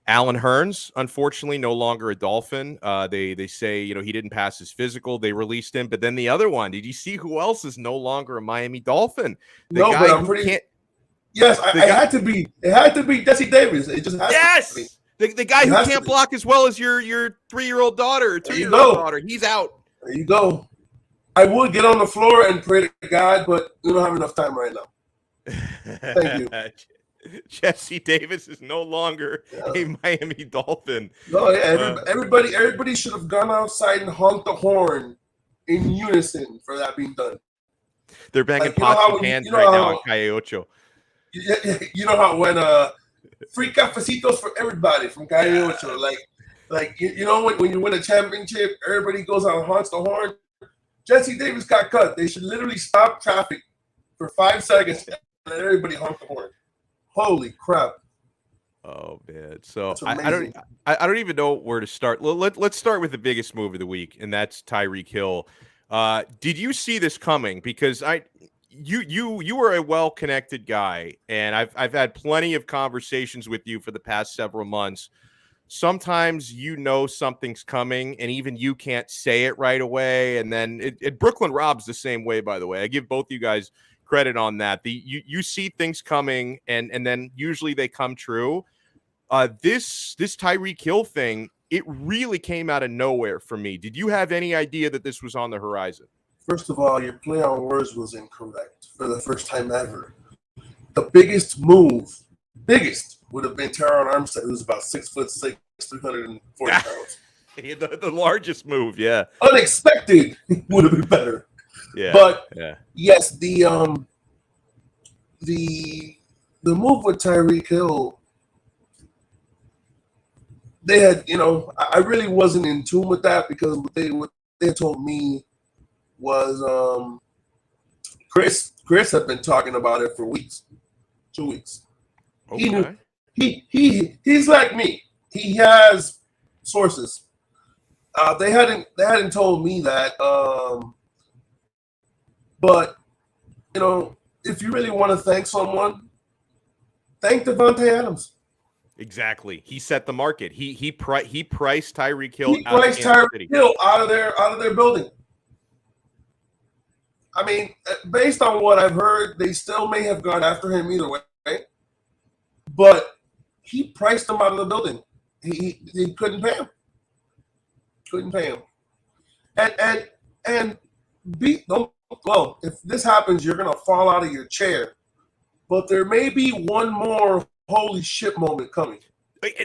Alan Hearns, unfortunately, no longer a Dolphin. They say, he didn't pass his physical. They released him. But then the other one, did you see who else is no longer a Miami Dolphin? But I'm pretty. Yes, it had to be. It had to be Jesse Davis. It just has to be. The guy who can't block as well as your 3-year-old daughter or 2-year-old daughter. He's out. There you go. I would get on the floor and pray to God, but we don't have enough time right now. Thank you. Jesse Davis is no longer a Miami Dolphin. No, yeah, everybody should have gone outside and honked the horn in unison for that being done. They're banging pots and pans right now on Calle Ocho. You know how when free cafecitos for everybody from Calle Ocho, like you know when you win a championship, everybody goes out and honks the horn. Jesse Davis got cut. They should literally stop traffic for 5 seconds and let everybody honk the horn. Holy crap! Oh man, so I don't even know where to start. Let's start with the biggest move of the week, and that's Tyreek Hill. Did you see this coming? Because you are a well-connected guy, and I've had plenty of conversations with you for the past several months. Sometimes you know something's coming, and even you can't say it right away. And then Brooklyn Rob's the same way, by the way. I give both you guys credit on that. You see things coming, and then usually they come true. This Tyreek Hill thing, it really came out of nowhere for me. Did you have any idea that this was on the horizon? First of all, your play on words was incorrect for the first time ever. The biggest would have been Terron Armstead, who's about 6'6", 340 pounds. the largest move, yeah. Unexpected would have been better. Yeah. But yes, the move with Tyreek Hill, they had, I really wasn't in tune with that because what they told me was Chris had been talking about it for weeks, 2 weeks. Okay. He's like me. He has sources. They hadn't told me that. But if you really want to thank someone, thank Devontae Adams. Exactly. He set the market. He priced Tyreek Hill. Out of their building. I mean, based on what I've heard, they still may have gone after him either way. But he priced him out of the building. He couldn't pay him. Well, if this happens, you're gonna fall out of your chair. But there may be one more holy shit moment coming.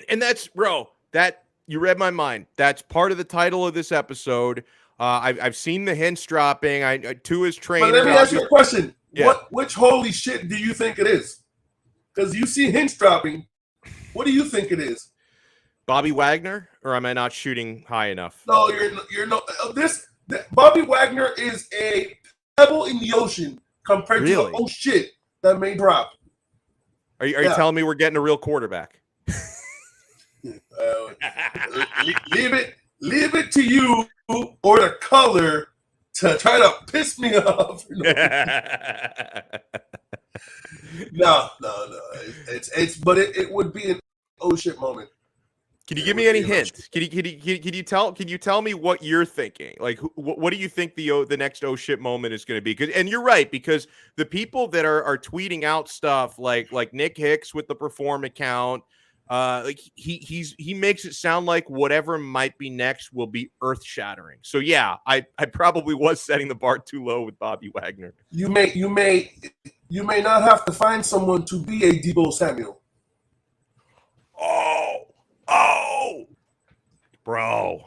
And that's, bro, that you read my mind. That's part of the title of this episode. I've seen the hints dropping. To his trainer. But let me ask you a question. Yeah. Which holy shit do you think it is? Because you see hints dropping. What do you think it is? Bobby Wagner, or am I not shooting high enough? No, you're not. Bobby Wagner is a pebble in the ocean compared to the shit that may drop. Are you telling me we're getting a real quarterback? Leave it to you or the color to try to piss me off. No. It would be an oh shit moment. Can you give me any hints? Can you tell me what you're thinking? Like, what do you think the next oh shit moment is going to be? And you're right, because the people that are tweeting out stuff like Nick Hicks with the Perform account, like he makes it sound like whatever might be next will be earth shattering. So yeah, I probably was setting the bar too low with Bobby Wagner. You may not have to find someone to be a Deebo Samuel. Oh, bro.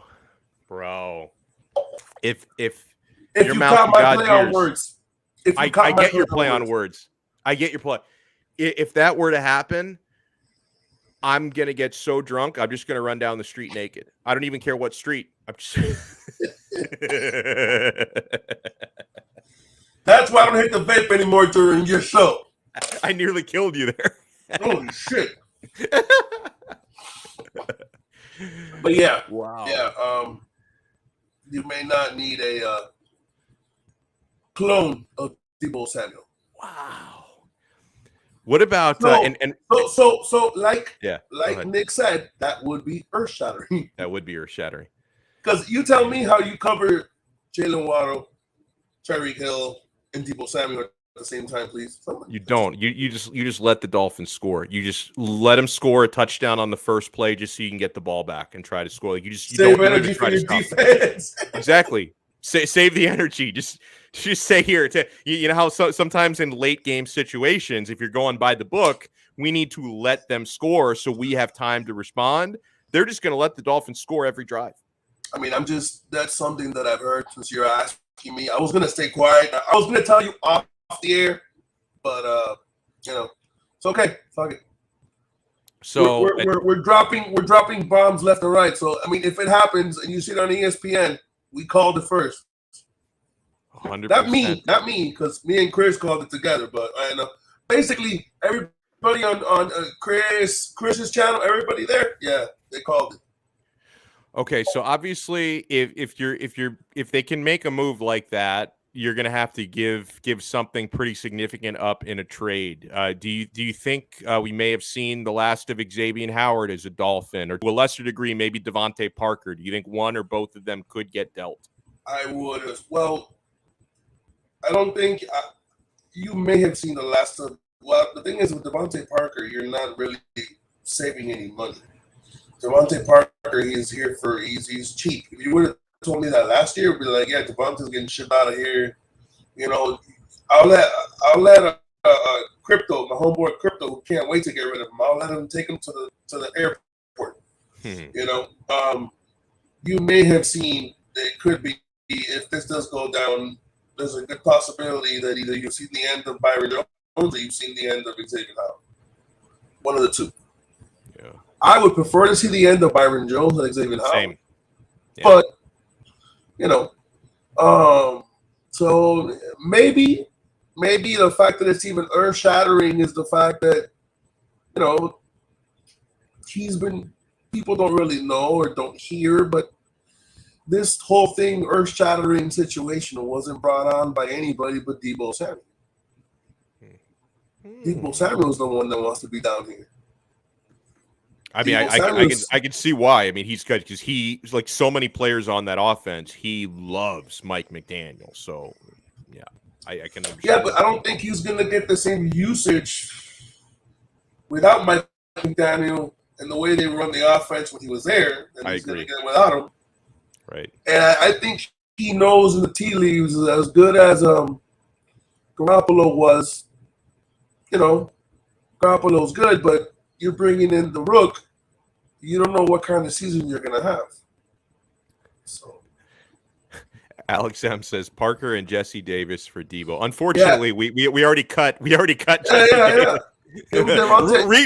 If you caught my play on words, I get your play on words. I get your play. If that were to happen, I'm gonna get so drunk, I'm just gonna run down the street naked. I don't even care what street. I'm just. That's why I don't hit the vape anymore during your show. I nearly killed you there. Holy shit. But yeah, wow. Yeah, you may not need a clone of Deebo Samuel. Wow. What about so like ahead. Nick said, that would be earth shattering. That would be earth shattering. Because you tell me how you cover Jalen Waddle, Tyreek Hill, and Deebo Samuel at the same time, please. You don't. You just let the Dolphins score. You just let them score a touchdown on the first play just so you can get the ball back and try to score. Like you save energy for your defense. Exactly. Save the energy. Just say here. You know how sometimes in late game situations, if you're going by the book, we need to let them score so we have time to respond. They're just going to let the Dolphins score every drive. I mean, that's something that I've heard since you're asking me. I was going to stay quiet. I was going to tell you off the air, but, it's okay. Fuck it. So we're dropping bombs left and right. So, I mean, if it happens and you see it on ESPN, we called it first. 100%. Not me, because me and Chris called it together. But I know basically everybody on Chris's channel, everybody there, yeah, they called it. Okay, so obviously, if they can make a move like that, you're going to have to give something pretty significant up in a trade. Do you think we may have seen the last of Xavier Howard as a Dolphin, or to a lesser degree, maybe Devontae Parker? Do you think one or both of them could get dealt? I would as well. I don't think you may have seen the last of. Well, the thing is with Devontae Parker, you're not really saving any money. Devontae Parker, he's here he's cheap. If you would have told me that last year, I'd be like, yeah, Devontae's getting shipped out of here. I'll let Crypto, my homeboy Crypto, who can't wait to get rid of him. I'll let him take him to the airport. You may have seen it could be, if this does go down, there's a good possibility that either you've seen the end of Byron Jones or you've seen the end of Xavier Howard. One of the two. Yeah. I would prefer to see the end of Byron Jones than Xavier Howard. Same. Yeah. But, so maybe the fact that it's even earth-shattering is the fact that, people don't really know or don't hear, but this whole thing, earth-shattering situation, wasn't brought on by anybody but Deebo Samuel. Deebo Samuel's the one that wants to be down here. I mean, I can see why. I mean, he's good because he's like so many players on that offense. He loves Mike McDaniel. So, yeah, I can understand. Yeah, but I don't think he's going to get the same usage without Mike McDaniel and the way they run the offense when he was there. And he's going to get without him. Right. And I think he knows in the tea leaves, as good as Garoppolo was. Garoppolo's good, but you're bringing in the Rook. You don't know what kind of season you're going to have. So, Alex M says Parker and Jesse Davis for Deebo. Unfortunately, we already cut. Jesse Davis.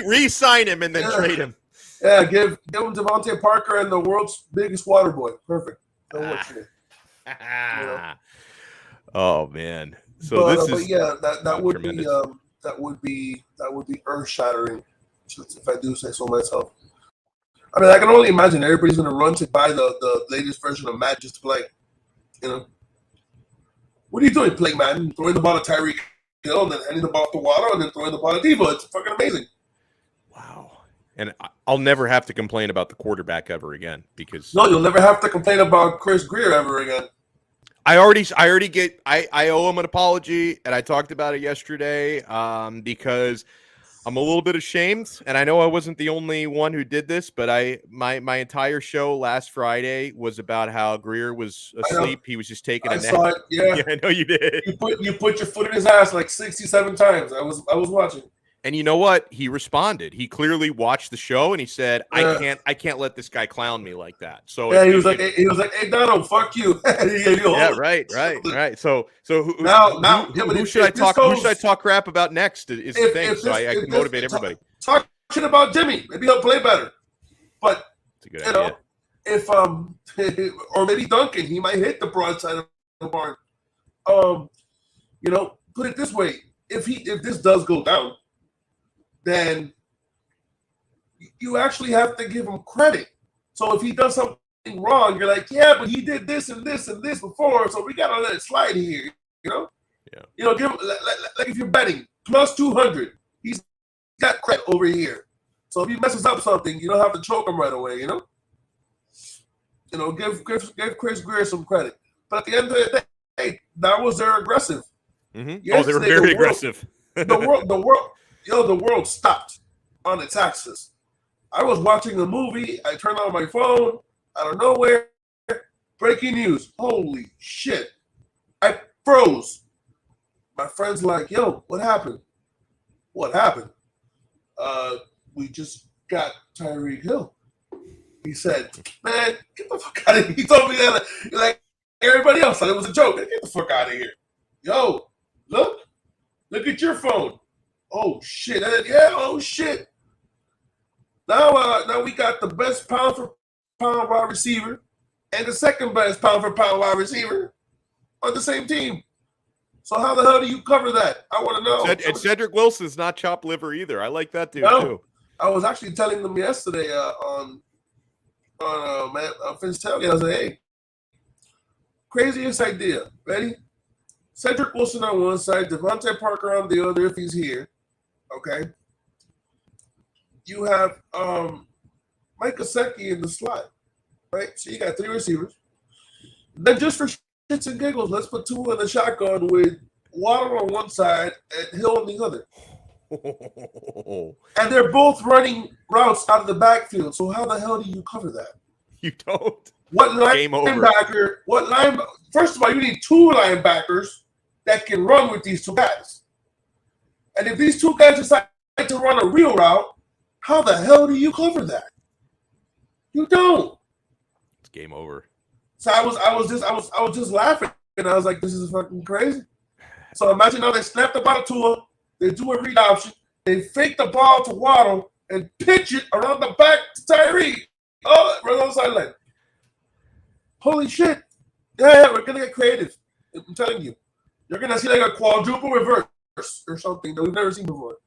Re-sign him and then trade him. Yeah, give him Devontae Parker and the world's biggest water boy. Perfect. Oh man. So that would be earth shattering, if I do say so myself. I mean, I can only imagine everybody's going to run to buy the latest version of Madden just to play. What are you doing, playing Madden? Throwing the ball to Tyreek Hill and then handing the ball to Waddle and then throwing the ball to Deebo. It's fucking amazing. Wow. And I'll never have to complain about the quarterback ever again because you'll never have to complain about Chris Greer ever again. I owe him an apology, and I talked about it yesterday because I'm a little bit ashamed, and I know I wasn't the only one who did this, but my entire show last Friday was about how Greer was asleep. He was just taking a nap. Saw it, yeah. I know you did. You put your foot in his ass like 67 times. I was watching. And you know what? He responded. He clearly watched the show and he said, I can't let this guy clown me like that. So yeah, he was like, hey Donno, fuck you. Yeah, right. So who should I talk crap about next is the thing. So I can motivate everybody. Talk shit about Jimmy. Maybe he'll play better. But it's a good idea. If or maybe Duncan, he might hit the broadside of the barn. Put it this way: if this does go down, then you actually have to give him credit. So if he does something wrong, you're like, yeah, but he did this and this and this before, so we gotta let it slide here. Yeah. Give him, like if you're betting plus 200, he's got credit over here. So if he messes up something, you don't have to choke him right away. Give Chris Greer some credit. But at the end of the day, that was their aggressive. Mm-hmm. They were very aggressive. The world stopped on its axis. I was watching a movie. I turned on my phone out of nowhere. breaking news. Holy shit. I froze. My friend's like, yo, what happened? What happened? We just got Tyreek Hill. He said, man, get the fuck out of here. He told me that like everybody else thought it was a joke. Get the fuck out of here. Yo, look at your phone. Oh shit. Yeah, oh shit. Now we got the best pound for pound wide receiver and the second best pound for pound wide receiver on the same team. So how the hell do you cover that? I want to know. And Cedric Wilson's not chopped liver either. I like that dude too. I was actually telling them yesterday on Finn's tailgate. I was like, hey, craziest idea. Ready? Cedric Wilson on one side, Devontae Parker on the other if he's here. Okay. You have Mike Gesicki in the slot, right? So you got 3 receivers. Then just for shits and giggles, let's put 2 in the shotgun with Waddle on one side and Hill on the other. And they're both running routes out of the backfield. So how the hell do you cover that? You don't. What linebacker? First of all, you need 2 linebackers that can run with these 2 guys. And if these 2 guys decide to run a real route, how the hell do you cover that? You don't. It's game over. So I was just laughing, and I was like, this is fucking crazy. So imagine now they snap the ball to Tua, they do a read option, they fake the ball to Waddle and pitch it around the back to Tyreek. Oh, right on the sideline. Holy shit. Yeah, we're gonna get creative. I'm telling you. You're gonna see like a quadruple reverse or something that we've never seen before.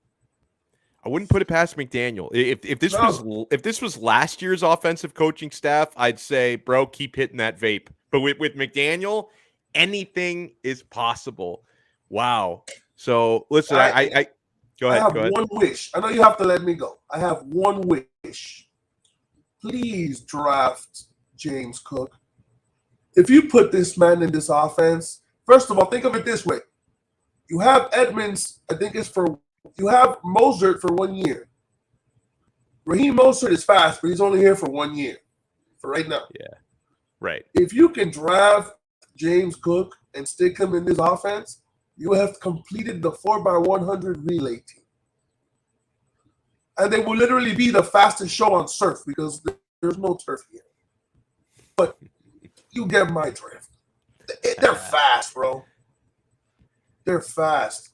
I wouldn't put it past McDaniel. If this was last year's offensive coaching staff, I'd say, bro, keep hitting that vape. But with McDaniel, anything is possible. Wow. So listen, I go ahead. I have one wish. I know you have to let me go. I have one wish. Please draft James Cook. If you put this man in this offense, first of all, think of it this way. You have Edmonds, I think you have Mostert for 1 year. Raheem Mostert is fast, but he's only here for 1 year. For right now. Yeah. Right. If you can draft James Cook and stick him in this offense, you have completed the 4x100 relay team. And they will literally be the fastest show on surf because there's no turf here. But you get my drift. They're fast, bro. They're fast.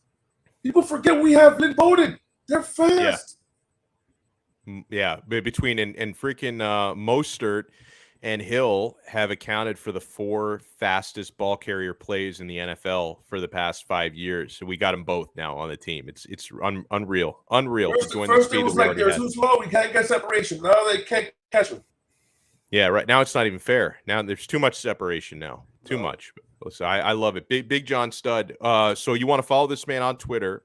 People forget we have Lynn Bowden. They're fast. Yeah. Between and freaking Mostert and Hill have accounted for the 4 fastest ball carrier plays in the NFL for the past 5 years. So we got them both now on the team. It's unreal. First it was like they're too slow. We can't get separation. Now they can't catch them. Yeah, right now it's not even fair. Now there's too much separation now. Too much. So I love it. Big John Stud. So you want to follow this man on Twitter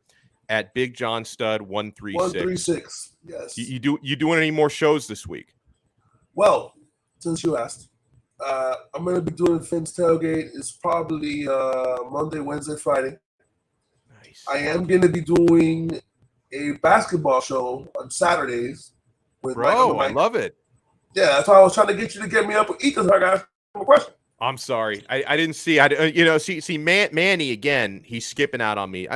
at Big John Stud 136. 136. Yes. You doing any more shows this week? Well, since you asked, I'm going to be doing Finn's Tailgate. It's probably Monday, Wednesday, Friday. Nice. I am going to be doing a basketball show on Saturdays. With Bro, I love it. Yeah, that's why I was trying to get you to get me up with Ethan. I got a question. I'm sorry. I didn't see. See, Manny again. He's skipping out on me.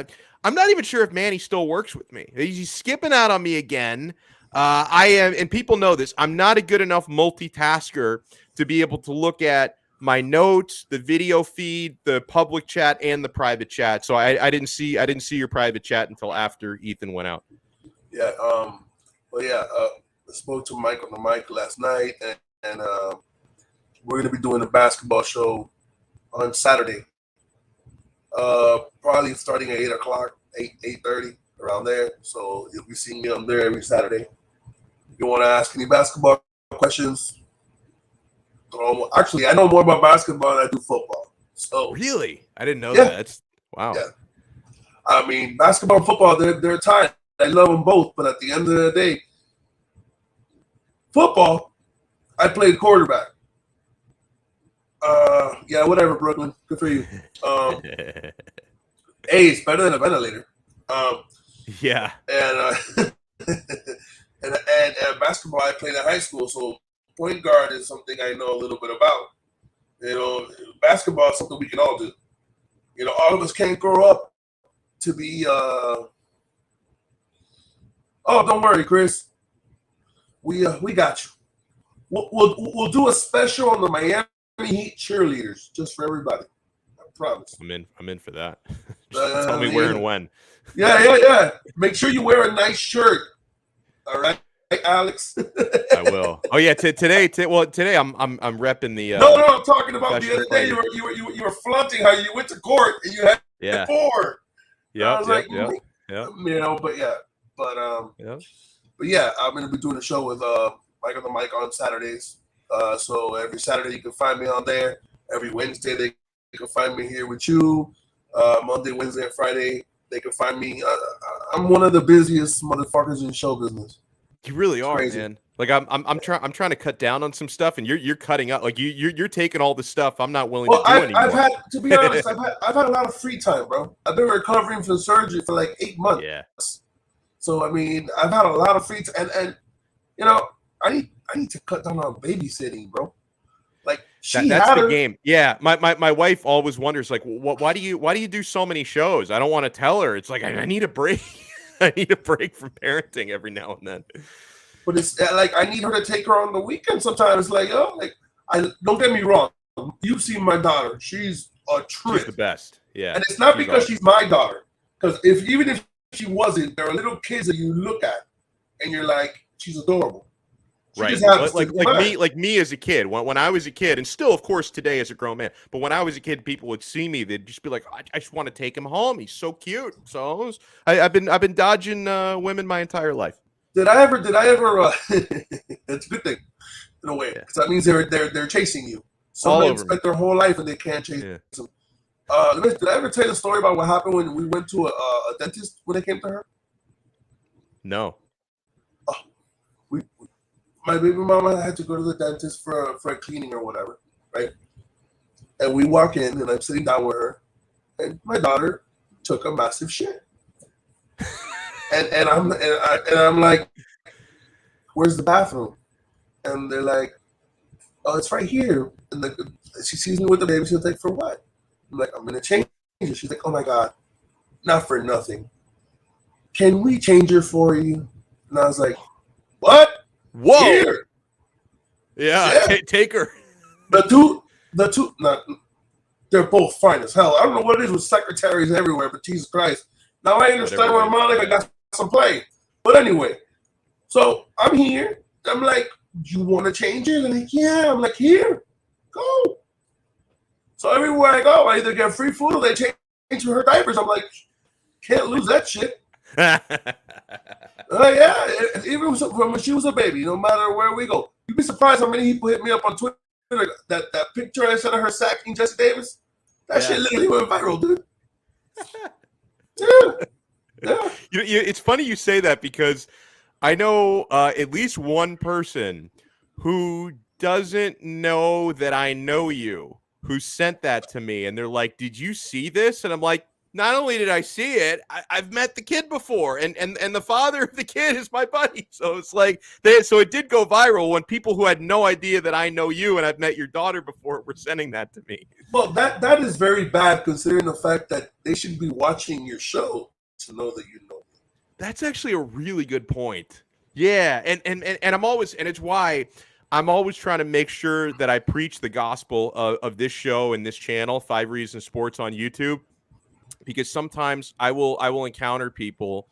I'm not even sure if Manny still works with me. He's skipping out on me again. I am, and people know this. I'm not a good enough multitasker to be able to look at my notes, the video feed, the public chat, and the private chat. So I didn't see your private chat until after Ethan went out. Yeah. I spoke to Mike on the mic last night, and we're going to be doing a basketball show on Saturday. Probably starting at 8 o'clock, 8:30, around there. So you'll be seeing me on there every Saturday. If you want to ask any basketball questions, actually, I know more about basketball than I do football. So really? I didn't know that. That's wow. Yeah. I mean, basketball and football, they're tied. I love them both, but at the end of the day, football, I played quarterback. Yeah, whatever, Brooklyn. Good for you. Hey, it's better than a ventilator. Yeah. And and basketball, I played at high school, so point guard is something I know a little bit about. Basketball is something we can all do. All of us can't grow up to be. Oh, don't worry, Chris. We got you. We'll do a special on the Miami Heat cheerleaders just for everybody. I promise. I'm in for that. Just tell me where and when. Yeah. Make sure you wear a nice shirt. All right, Alex. I will. Oh yeah, today I'm repping the. No, I'm talking about the other day. You were flaunting how you went to court and you had 4. Yeah. But yeah, I'm gonna be doing a show with Mike on the Mic on Saturdays. So every Saturday you can find me on there. Every Wednesday they can find me here with you. Monday, Wednesday, and Friday they can find me. I'm one of the busiest motherfuckers in show business. You really are, man. Like I'm trying to cut down on some stuff, and you're cutting up. Like you're taking all the stuff I'm not willing to do anymore. To be honest, I've had a lot of free time, bro. I've been recovering from surgery for like 8 months. Yeah. So I mean, I've had a lot of free time, and I need to cut down on babysitting, bro. Like that's the game. Yeah, my wife always wonders, like, why do you do so many shows? I don't want to tell her. It's like I need a break. I need a break from parenting every now and then. But it's like I need her to take her on the weekend sometimes. Like, don't get me wrong. You've seen my daughter. She's a trip. She's the best. Yeah. And it's not because she's my daughter. Because even if she wasn't, there are little kids that you look at and you're like, she's adorable. Right. Like me as a kid. When I was a kid, and still, of course, today as a grown man, but when I was a kid, people would see me, they'd just be like, I just want to take him home. He's so cute. So I've been dodging women my entire life. Did I ever that's a good thing in a way, because that means they're chasing you. Some men spent their whole life and they can't chase them. Did I ever tell you the story about what happened when we went to a dentist when they came to her? No. My baby mama had to go to the dentist for a cleaning or whatever, right? And we walk in, and I'm sitting down with her, and my daughter took a massive shit. and I'm like, "Where's the bathroom?" And they're like, "Oh, it's right here." And she sees me with the baby. She's like, "For what?" I'm like, "I'm gonna change it." She's like, "Oh my God, not for nothing. Can we change her for you?" And I was like, "What?" Whoa! Here. Yeah. Take her. The two, they're both fine as hell. I don't know what it is with secretaries everywhere, but Jesus Christ. Now I understand why Monica got some play. But anyway, so I'm here. I'm like, you want to change it? And like, yeah. I'm like, here, go. So everywhere I go, I either get free food or they change her diapers. I'm like, can't lose that shit. Yeah, even when she was a baby, no matter where we go. You'd be surprised how many people hit me up on Twitter. That picture I sent of her sacking Jesse Davis, that shit literally went viral, dude. Yeah. It's funny you say that, because I know at least one person who doesn't know that I know you who sent that to me, and they're like, "Did you see this?" And I'm like, not only did I see it, I've met the kid before, and the father of the kid is my buddy. So it's like, so it did go viral when people who had no idea that I know you and I've met your daughter before were sending that to me. Well, that is very bad, considering the fact that they should be watching your show to know that you know. That's actually a really good point. Yeah, and I'm always, and it's why I'm always trying to make sure that I preach the gospel of this show and this channel, 5 Reasons Sports on YouTube. Because sometimes I will encounter people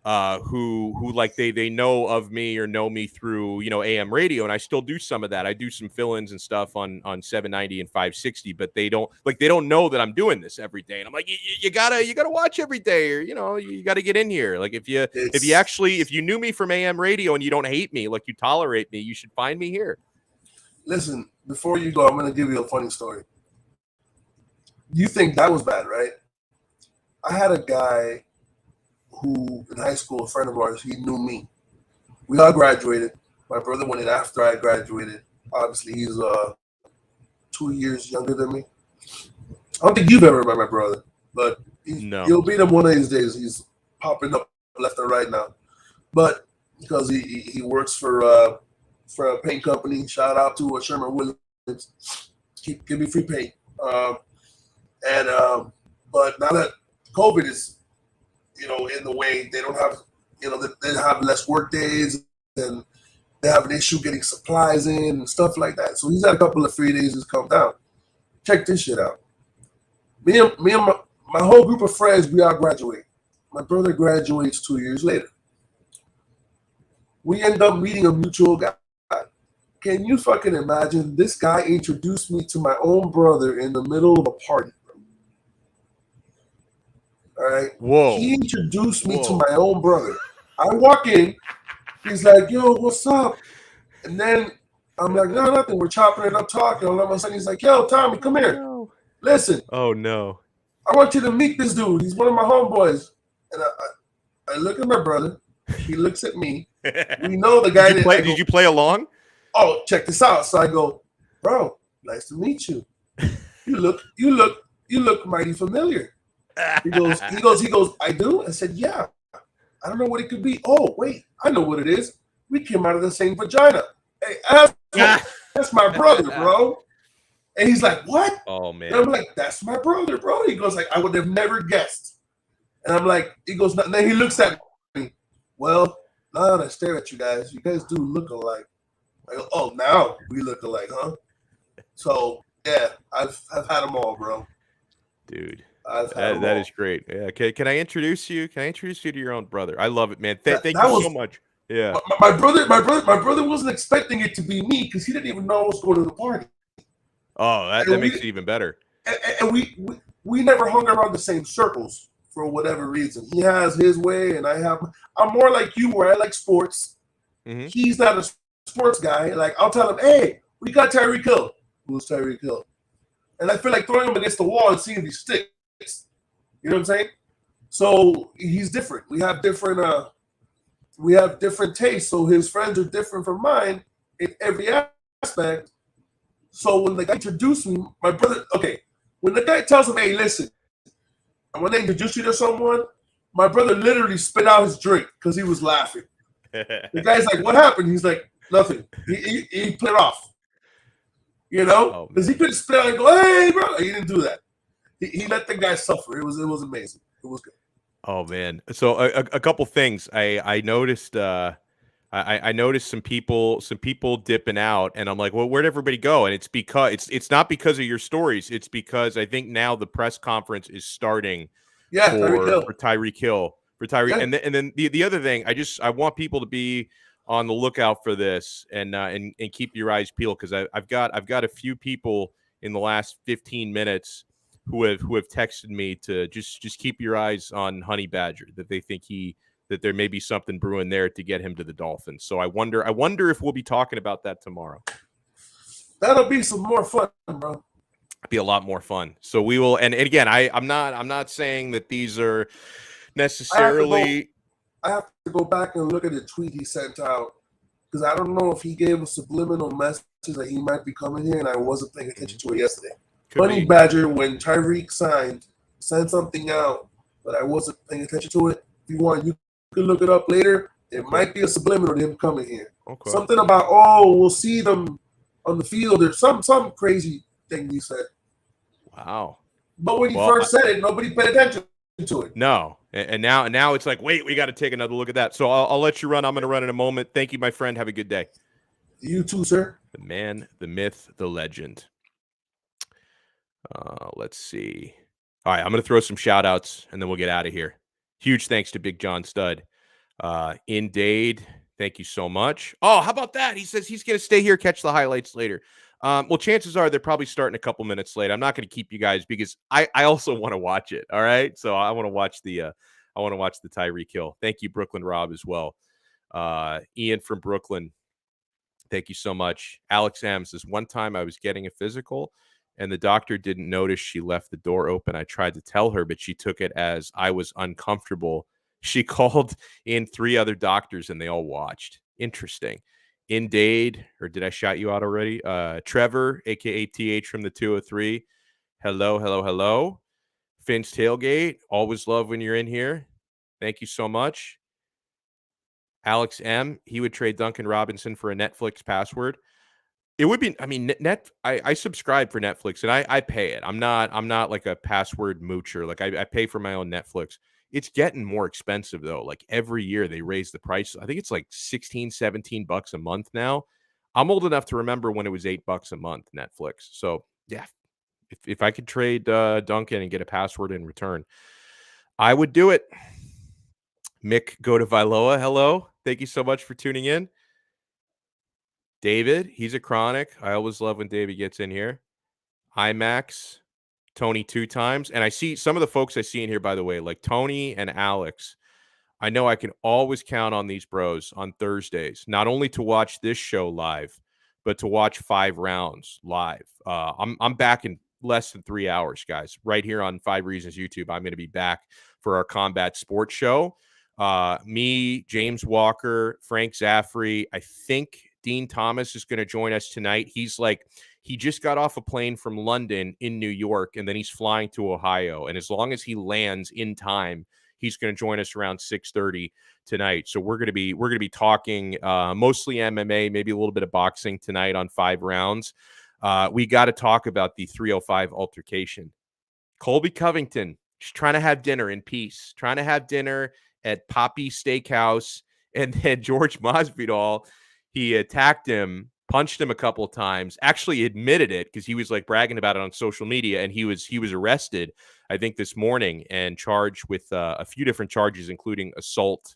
who like they know of me or know me through AM radio, and I still do some of that. I do some fill-ins and stuff on 790 and 560, but they don't know that I'm doing this every day. And I'm like, you gotta watch every day, or you gotta get in here. Like if you knew me from AM radio and you don't hate me, like you tolerate me, you should find me here. Listen, before you go, I'm gonna give you a funny story. You think that was bad, right? I had a guy who, in high school, a friend of ours, he knew me. We all graduated. My brother went in after I graduated. Obviously, he's 2 years younger than me. I don't think you've ever met my brother, but you'll meet him one of these days. He's popping up left and right now. But because he works for a paint company, shout out to Sherman Williams. give me free paint. But now that COVID is, in the way, they don't have, they have less work days, and they have an issue getting supplies in and stuff like that. So he's had a couple of free days. He's come down. Check this shit out. Me and my whole group of friends, we all graduate. My brother graduates 2 years later. We end up meeting a mutual guy. Can you fucking imagine? This guy introduced me to my own brother in the middle of a party. All right. Whoa. He introduced me to my own brother. I walk in. He's like, yo, what's up? And then I'm like, no, nothing. We're chopping it up, talking. All of a sudden, he's like, yo, Tommy, come here. No. Listen. Oh, no. I want you to meet this dude. He's one of my homeboys. And I look at my brother. He looks at me. We know the guy. Did you play along? Oh, check this out. So I go, bro, nice to meet you. You look mighty familiar. He goes, I do? I said, yeah. I don't know what it could be. Oh, wait, I know what it is. We came out of the same vagina. Hey, that's my brother, bro. And he's like, what? Oh, man. And I'm like, that's my brother, bro. He goes, like, I would have never guessed. And I'm like, he goes, and then he looks at me. Well, now that I stare at you guys do look alike. I go, oh, now we look alike, huh? So, yeah, I've had them all, bro. Dude. That is great. Yeah. Okay. Can I introduce you? Can I introduce you to your own brother? I love it, man. Thank you so much. Yeah. My brother wasn't expecting it to be me because he didn't even know I was going to the party. Oh, that makes it even better. And we never hung around the same circles for whatever reason. He has his way, and I'm more like you, where I like sports. Mm-hmm. He's not a sports guy. Like, I'll tell him, hey, we got Tyreek Hill. Who's Tyreek Hill? And I feel like throwing him against the wall and seeing if he sticks. You know what I'm saying? So he's different. We have different tastes. So his friends are different from mine in every aspect. So when the guy introduced me, my brother, when the guy tells him, hey, listen, and when they introduce you to someone, my brother literally spit out his drink because he was laughing. The guy's like, what happened? He's like, nothing. He played off. You know? Because he couldn't spit out and go, hey, bro. He didn't do that. He let the guy suffer. It was amazing. It was good. Oh, man. So a couple things. I noticed I noticed some people dipping out, and I'm like, well, where'd everybody go? And it's because it's not because of your stories. It's because I think now the press conference is starting for Tyreek Hill. Yeah. And then the other thing, I want people to be on the lookout for this and keep your eyes peeled, because I've got a few people in the last 15 minutes who have texted me to just keep your eyes on Honey Badger, that they think that there may be something brewing there to get him to the Dolphins. So I wonder if we'll be talking about that tomorrow. That'll be some more fun, bro. Be a lot more fun. So we will, and again, I'm not saying that these are necessarily. I have to go back and look at the tweet he sent out, because I don't know if he gave a subliminal message that he might be coming here, and I wasn't paying attention to it yesterday. Honey Badger, when Tyreek sent something out, but I wasn't paying attention to it. If you want, you can look it up later. It might be a subliminal to him coming here. Okay. Something about, we'll see them on the field, or some crazy thing he said. Wow. But when he first said it, nobody paid attention to it. No. And now it's like, wait, we got to take another look at that. So I'll let you run. I'm going to run in a moment. Thank you, my friend. Have a good day. You too, sir. The man, the myth, the legend. Let's see. All right, I'm going to throw some shout outs and then we'll get out of here. Huge thanks to Big John Stud. In Dade, thank you so much. Oh, how about that? He says he's going to stay here, catch the highlights later. Well, chances are they're probably starting a couple minutes late. I'm not going to keep you guys because I also want to watch it. All right, so I want to watch the Tyreek Hill. Thank you, Brooklyn Rob, as well. Ian from Brooklyn, thank you so much. Alex M says, one time I was getting a physical and the doctor didn't notice she left the door open. I tried to tell her, but she took it as I was uncomfortable. She called in 3 other doctors and they all watched. Interesting. In Dade, or did I shout you out already? Trevor, a.k.a. TH from the 203. Hello. Finn's Tailgate. Always love when you're in here. Thank you so much. Alex M. He would trade Duncan Robinson for a Netflix password. It would be, I mean, I subscribe for Netflix and I pay it. I'm not like a password moocher. Like I pay for my own Netflix. It's getting more expensive though. Like every year they raise the price. I think it's like 16, 17 bucks a month now. I'm old enough to remember when it was $8 a month, Netflix. So yeah, if I could trade Duncan and get a password in return, I would do it. Mick, go to Viloa. Hello. Thank you so much for tuning in. David, he's a chronic. I always love when David gets in here. IMAX, Tony 2 times. And I see some of the folks I see in here, by the way, like Tony and Alex. I know I can always count on these bros on Thursdays, not only to watch this show live, but to watch 5 rounds live. I'm back in less than 3 hours, guys, right here on 5 Reasons YouTube. I'm going to be back for our combat sports show. Me, James Walker, Frank Zaffrey. I think Dean Thomas is going to join us tonight. He just got off a plane from London in New York, and then he's flying to Ohio. And as long as he lands in time, he's going to join us around 6:30 tonight. So we're going to be talking mostly MMA, maybe a little bit of boxing tonight on 5 rounds. We got to talk about the 305 altercation. Colby Covington just trying to have dinner in peace, trying to have dinner at Poppy Steakhouse, and then George Masvidal, he attacked him, punched him a couple of times, actually admitted it because he was like bragging about it on social media, and he was arrested, I think, this morning and charged with a few different charges, including assault.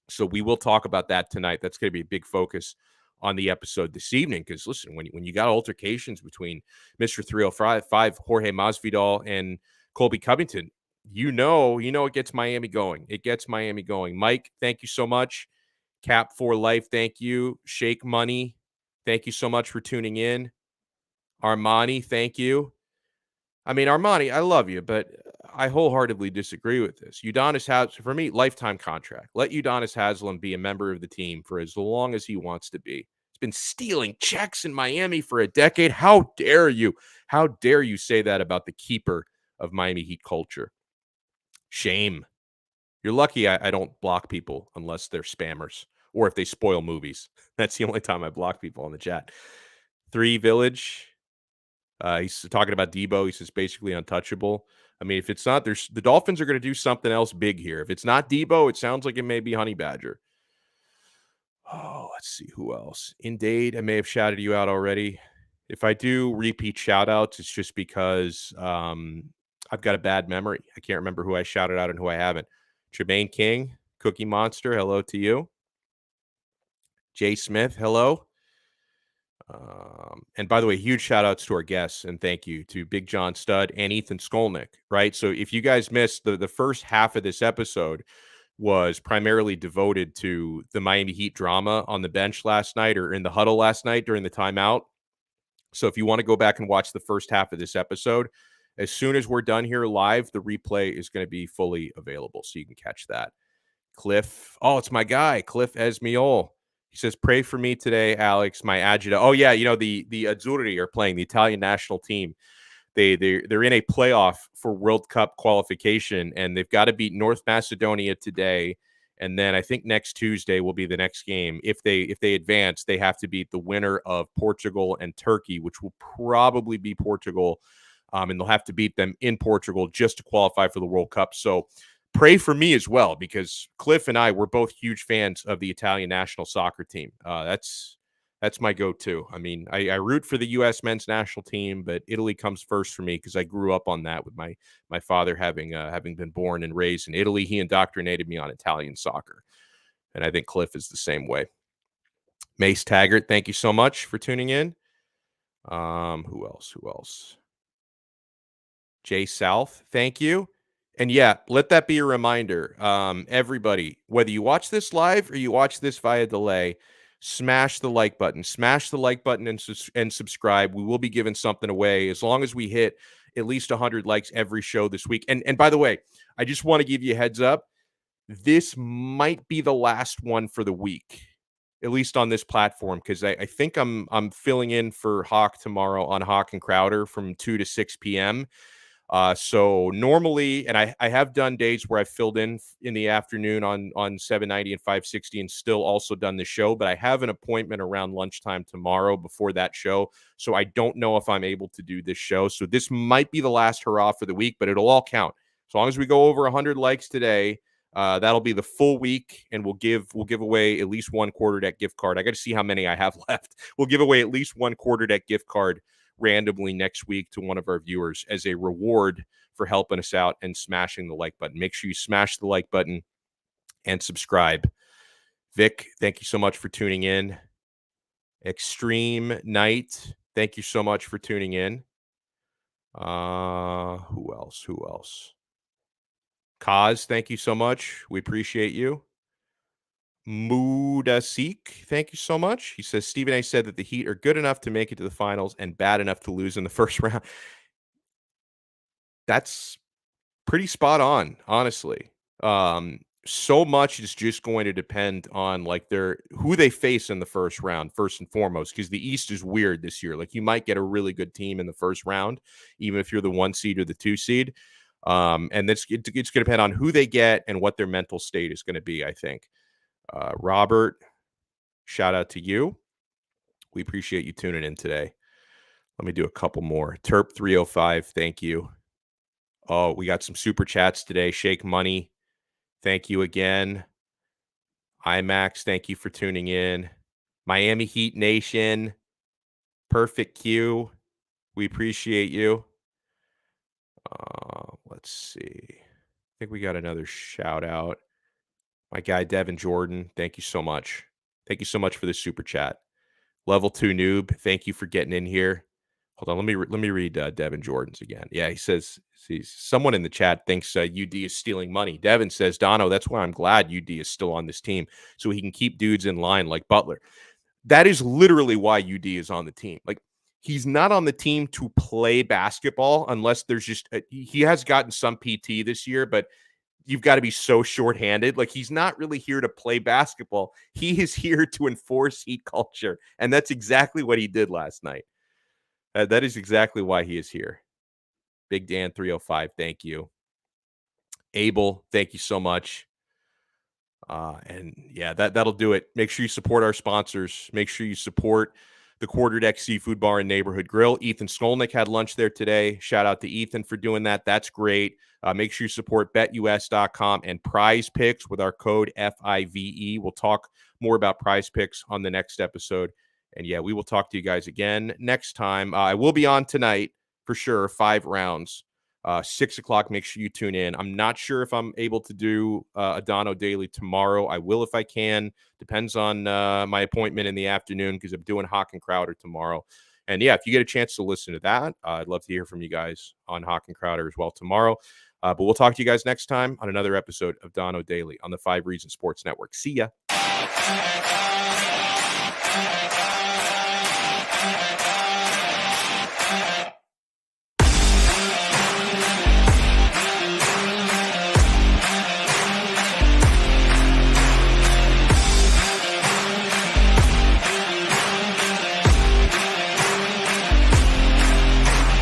So we will talk about that tonight. That's going to be a big focus on the episode this evening because, listen, when you got altercations between Mr. 305, Jorge Masvidal, and Colby Covington, you know it gets Miami going. It gets Miami going. Mike, thank you so much. Cap for Life, thank you. Shake Money, thank you so much for tuning in. Armani, thank you. I mean, Armani, I love you, but I wholeheartedly disagree with this. Udonis has, for me, lifetime contract. Let Udonis Haslem be a member of the team for as long as he wants to be. He's been stealing checks in Miami for a decade. How dare you? How dare you say that about the keeper of Miami Heat culture? Shame. You're lucky I don't block people unless they're spammers or if they spoil movies. That's the only time I block people on the chat. 3 Village. He's talking about Debo. He says basically untouchable. I mean, if it's not, the Dolphins are going to do something else big here. If it's not Debo, it sounds like it may be Honey Badger. Oh, let's see who else. Indeed, I may have shouted you out already. If I do repeat shout outs, it's just because I've got a bad memory. I can't remember who I shouted out and who I haven't. Jermaine King, Cookie Monster, hello to you. Jay Smith, hello. And by the way, huge shout outs to our guests and thank you to Big John Studd and Ethan Skolnick, right? So if you guys missed the first half of this episode was primarily devoted to the Miami Heat drama on the bench last night or in the huddle last night during the timeout. So if you want to go back and watch the first half of this episode, as soon as we're done here live, the replay is going to be fully available so you can catch that. Cliff, oh, it's my guy, Cliff Esmiol. He says, pray for me today, Alex, my agita. Oh, yeah, the Azzurri are playing the Italian national team. They're in a playoff for World Cup qualification, and they've got to beat North Macedonia today. And then I think next Tuesday will be the next game. If they advance, they have to beat the winner of Portugal and Turkey, which will probably be Portugal. And they'll have to beat them in Portugal just to qualify for the World Cup. So pray for me as well, because Cliff and I were both huge fans of the Italian national soccer team. That's my go-to. I mean, I root for the U.S. men's national team, but Italy comes first for me because I grew up on that with my father having been born and raised in Italy. He indoctrinated me on Italian soccer, and I think Cliff is the same way. Mace Taggart, thank you so much for tuning in. Who else? Jay South, thank you. And yeah, let that be a reminder. Everybody, whether you watch this live or you watch this via delay, smash the like button. Smash the like button and subscribe. We will be giving something away as long as we hit at least 100 likes every show this week. And by the way, I just want to give you a heads up. This might be the last one for the week, at least on this platform, because I think I'm filling in for Hawk tomorrow on Hawk and Crowder from 2 to 6 p.m. So normally, and I have done days where I filled in the afternoon on 790 and 560 and still also done the show, but I have an appointment around lunchtime tomorrow before that show. So I don't know if I'm able to do this show. So this might be the last hurrah for the week, but it'll all count. As long as we go over 100 likes today, that'll be the full week, and we'll give away at least one quarter deck gift card. I got to see how many I have left. We'll give away at least one quarter deck gift card randomly next week to one of our viewers as a reward for helping us out and smashing the like button. Make sure you smash the like button and subscribe. Vic, thank you so much for tuning in. Extreme Night, thank you so much for tuning in. Who else? Kaz, thank you so much. We appreciate you. Mudasik, thank you so much. He says Stephen A said that the Heat are good enough to make it to the finals and bad enough to lose in the first round. That's pretty spot on, honestly. So much is just going to depend on like who they face in the first round, first and foremost, because the East is weird this year. Like you might get a really good team in the first round, even if you're the 1 seed or the 2 seed. And it's going to depend on who they get and what their mental state is going to be, I think. Robert, shout out to you. We appreciate you tuning in today. Let me do a couple more. Terp 305, thank you. Oh, we got some super chats today. Shake Money, thank you again. IMAX, thank you for tuning in. Miami Heat Nation, Perfect Q, we appreciate you. Let's see. I think we got another shout out. My guy, Devin Jordan, thank you so much. Thank you so much for the super chat. Level 2 noob, thank you for getting in here. Hold on, let me read Devin Jordan's again. Yeah, he says someone in the chat thinks UD is stealing money. Devin says, Donno, that's why I'm glad UD is still on this team, so he can keep dudes in line like Butler. That is literally why UD is on the team. Like, he's not on the team to play basketball unless there's just he has gotten some PT this year, but you've got to be so shorthanded. Like, he's not really here to play basketball. He is here to enforce Heat culture. And that's exactly what he did last night. That is exactly why he is here. Big Dan 305, thank you. Abel, thank you so much. And yeah, that'll do it. Make sure you support our sponsors. Make sure you support the Quarterdeck Seafood Bar and Neighborhood Grill. Ethan Skolnick had lunch there today. Shout out to Ethan for doing that. That's great. Make sure you support betus.com and Prize Picks with our code FIVE. We'll talk more about Prize Picks on the next episode. And yeah, we will talk to you guys again next time. I will be on tonight for sure, 5 rounds. 6 o'clock, make sure you tune in. I'm not sure if I'm able to do a Donno Daily tomorrow. I will if I can. Depends on my appointment in the afternoon because I'm doing Hawk and Crowder tomorrow. And yeah, if you get a chance to listen to that, I'd love to hear from you guys on Hawk and Crowder as well tomorrow. But we'll talk to you guys next time on another episode of Donno Daily on the 5 Reasons Sports Network. See ya.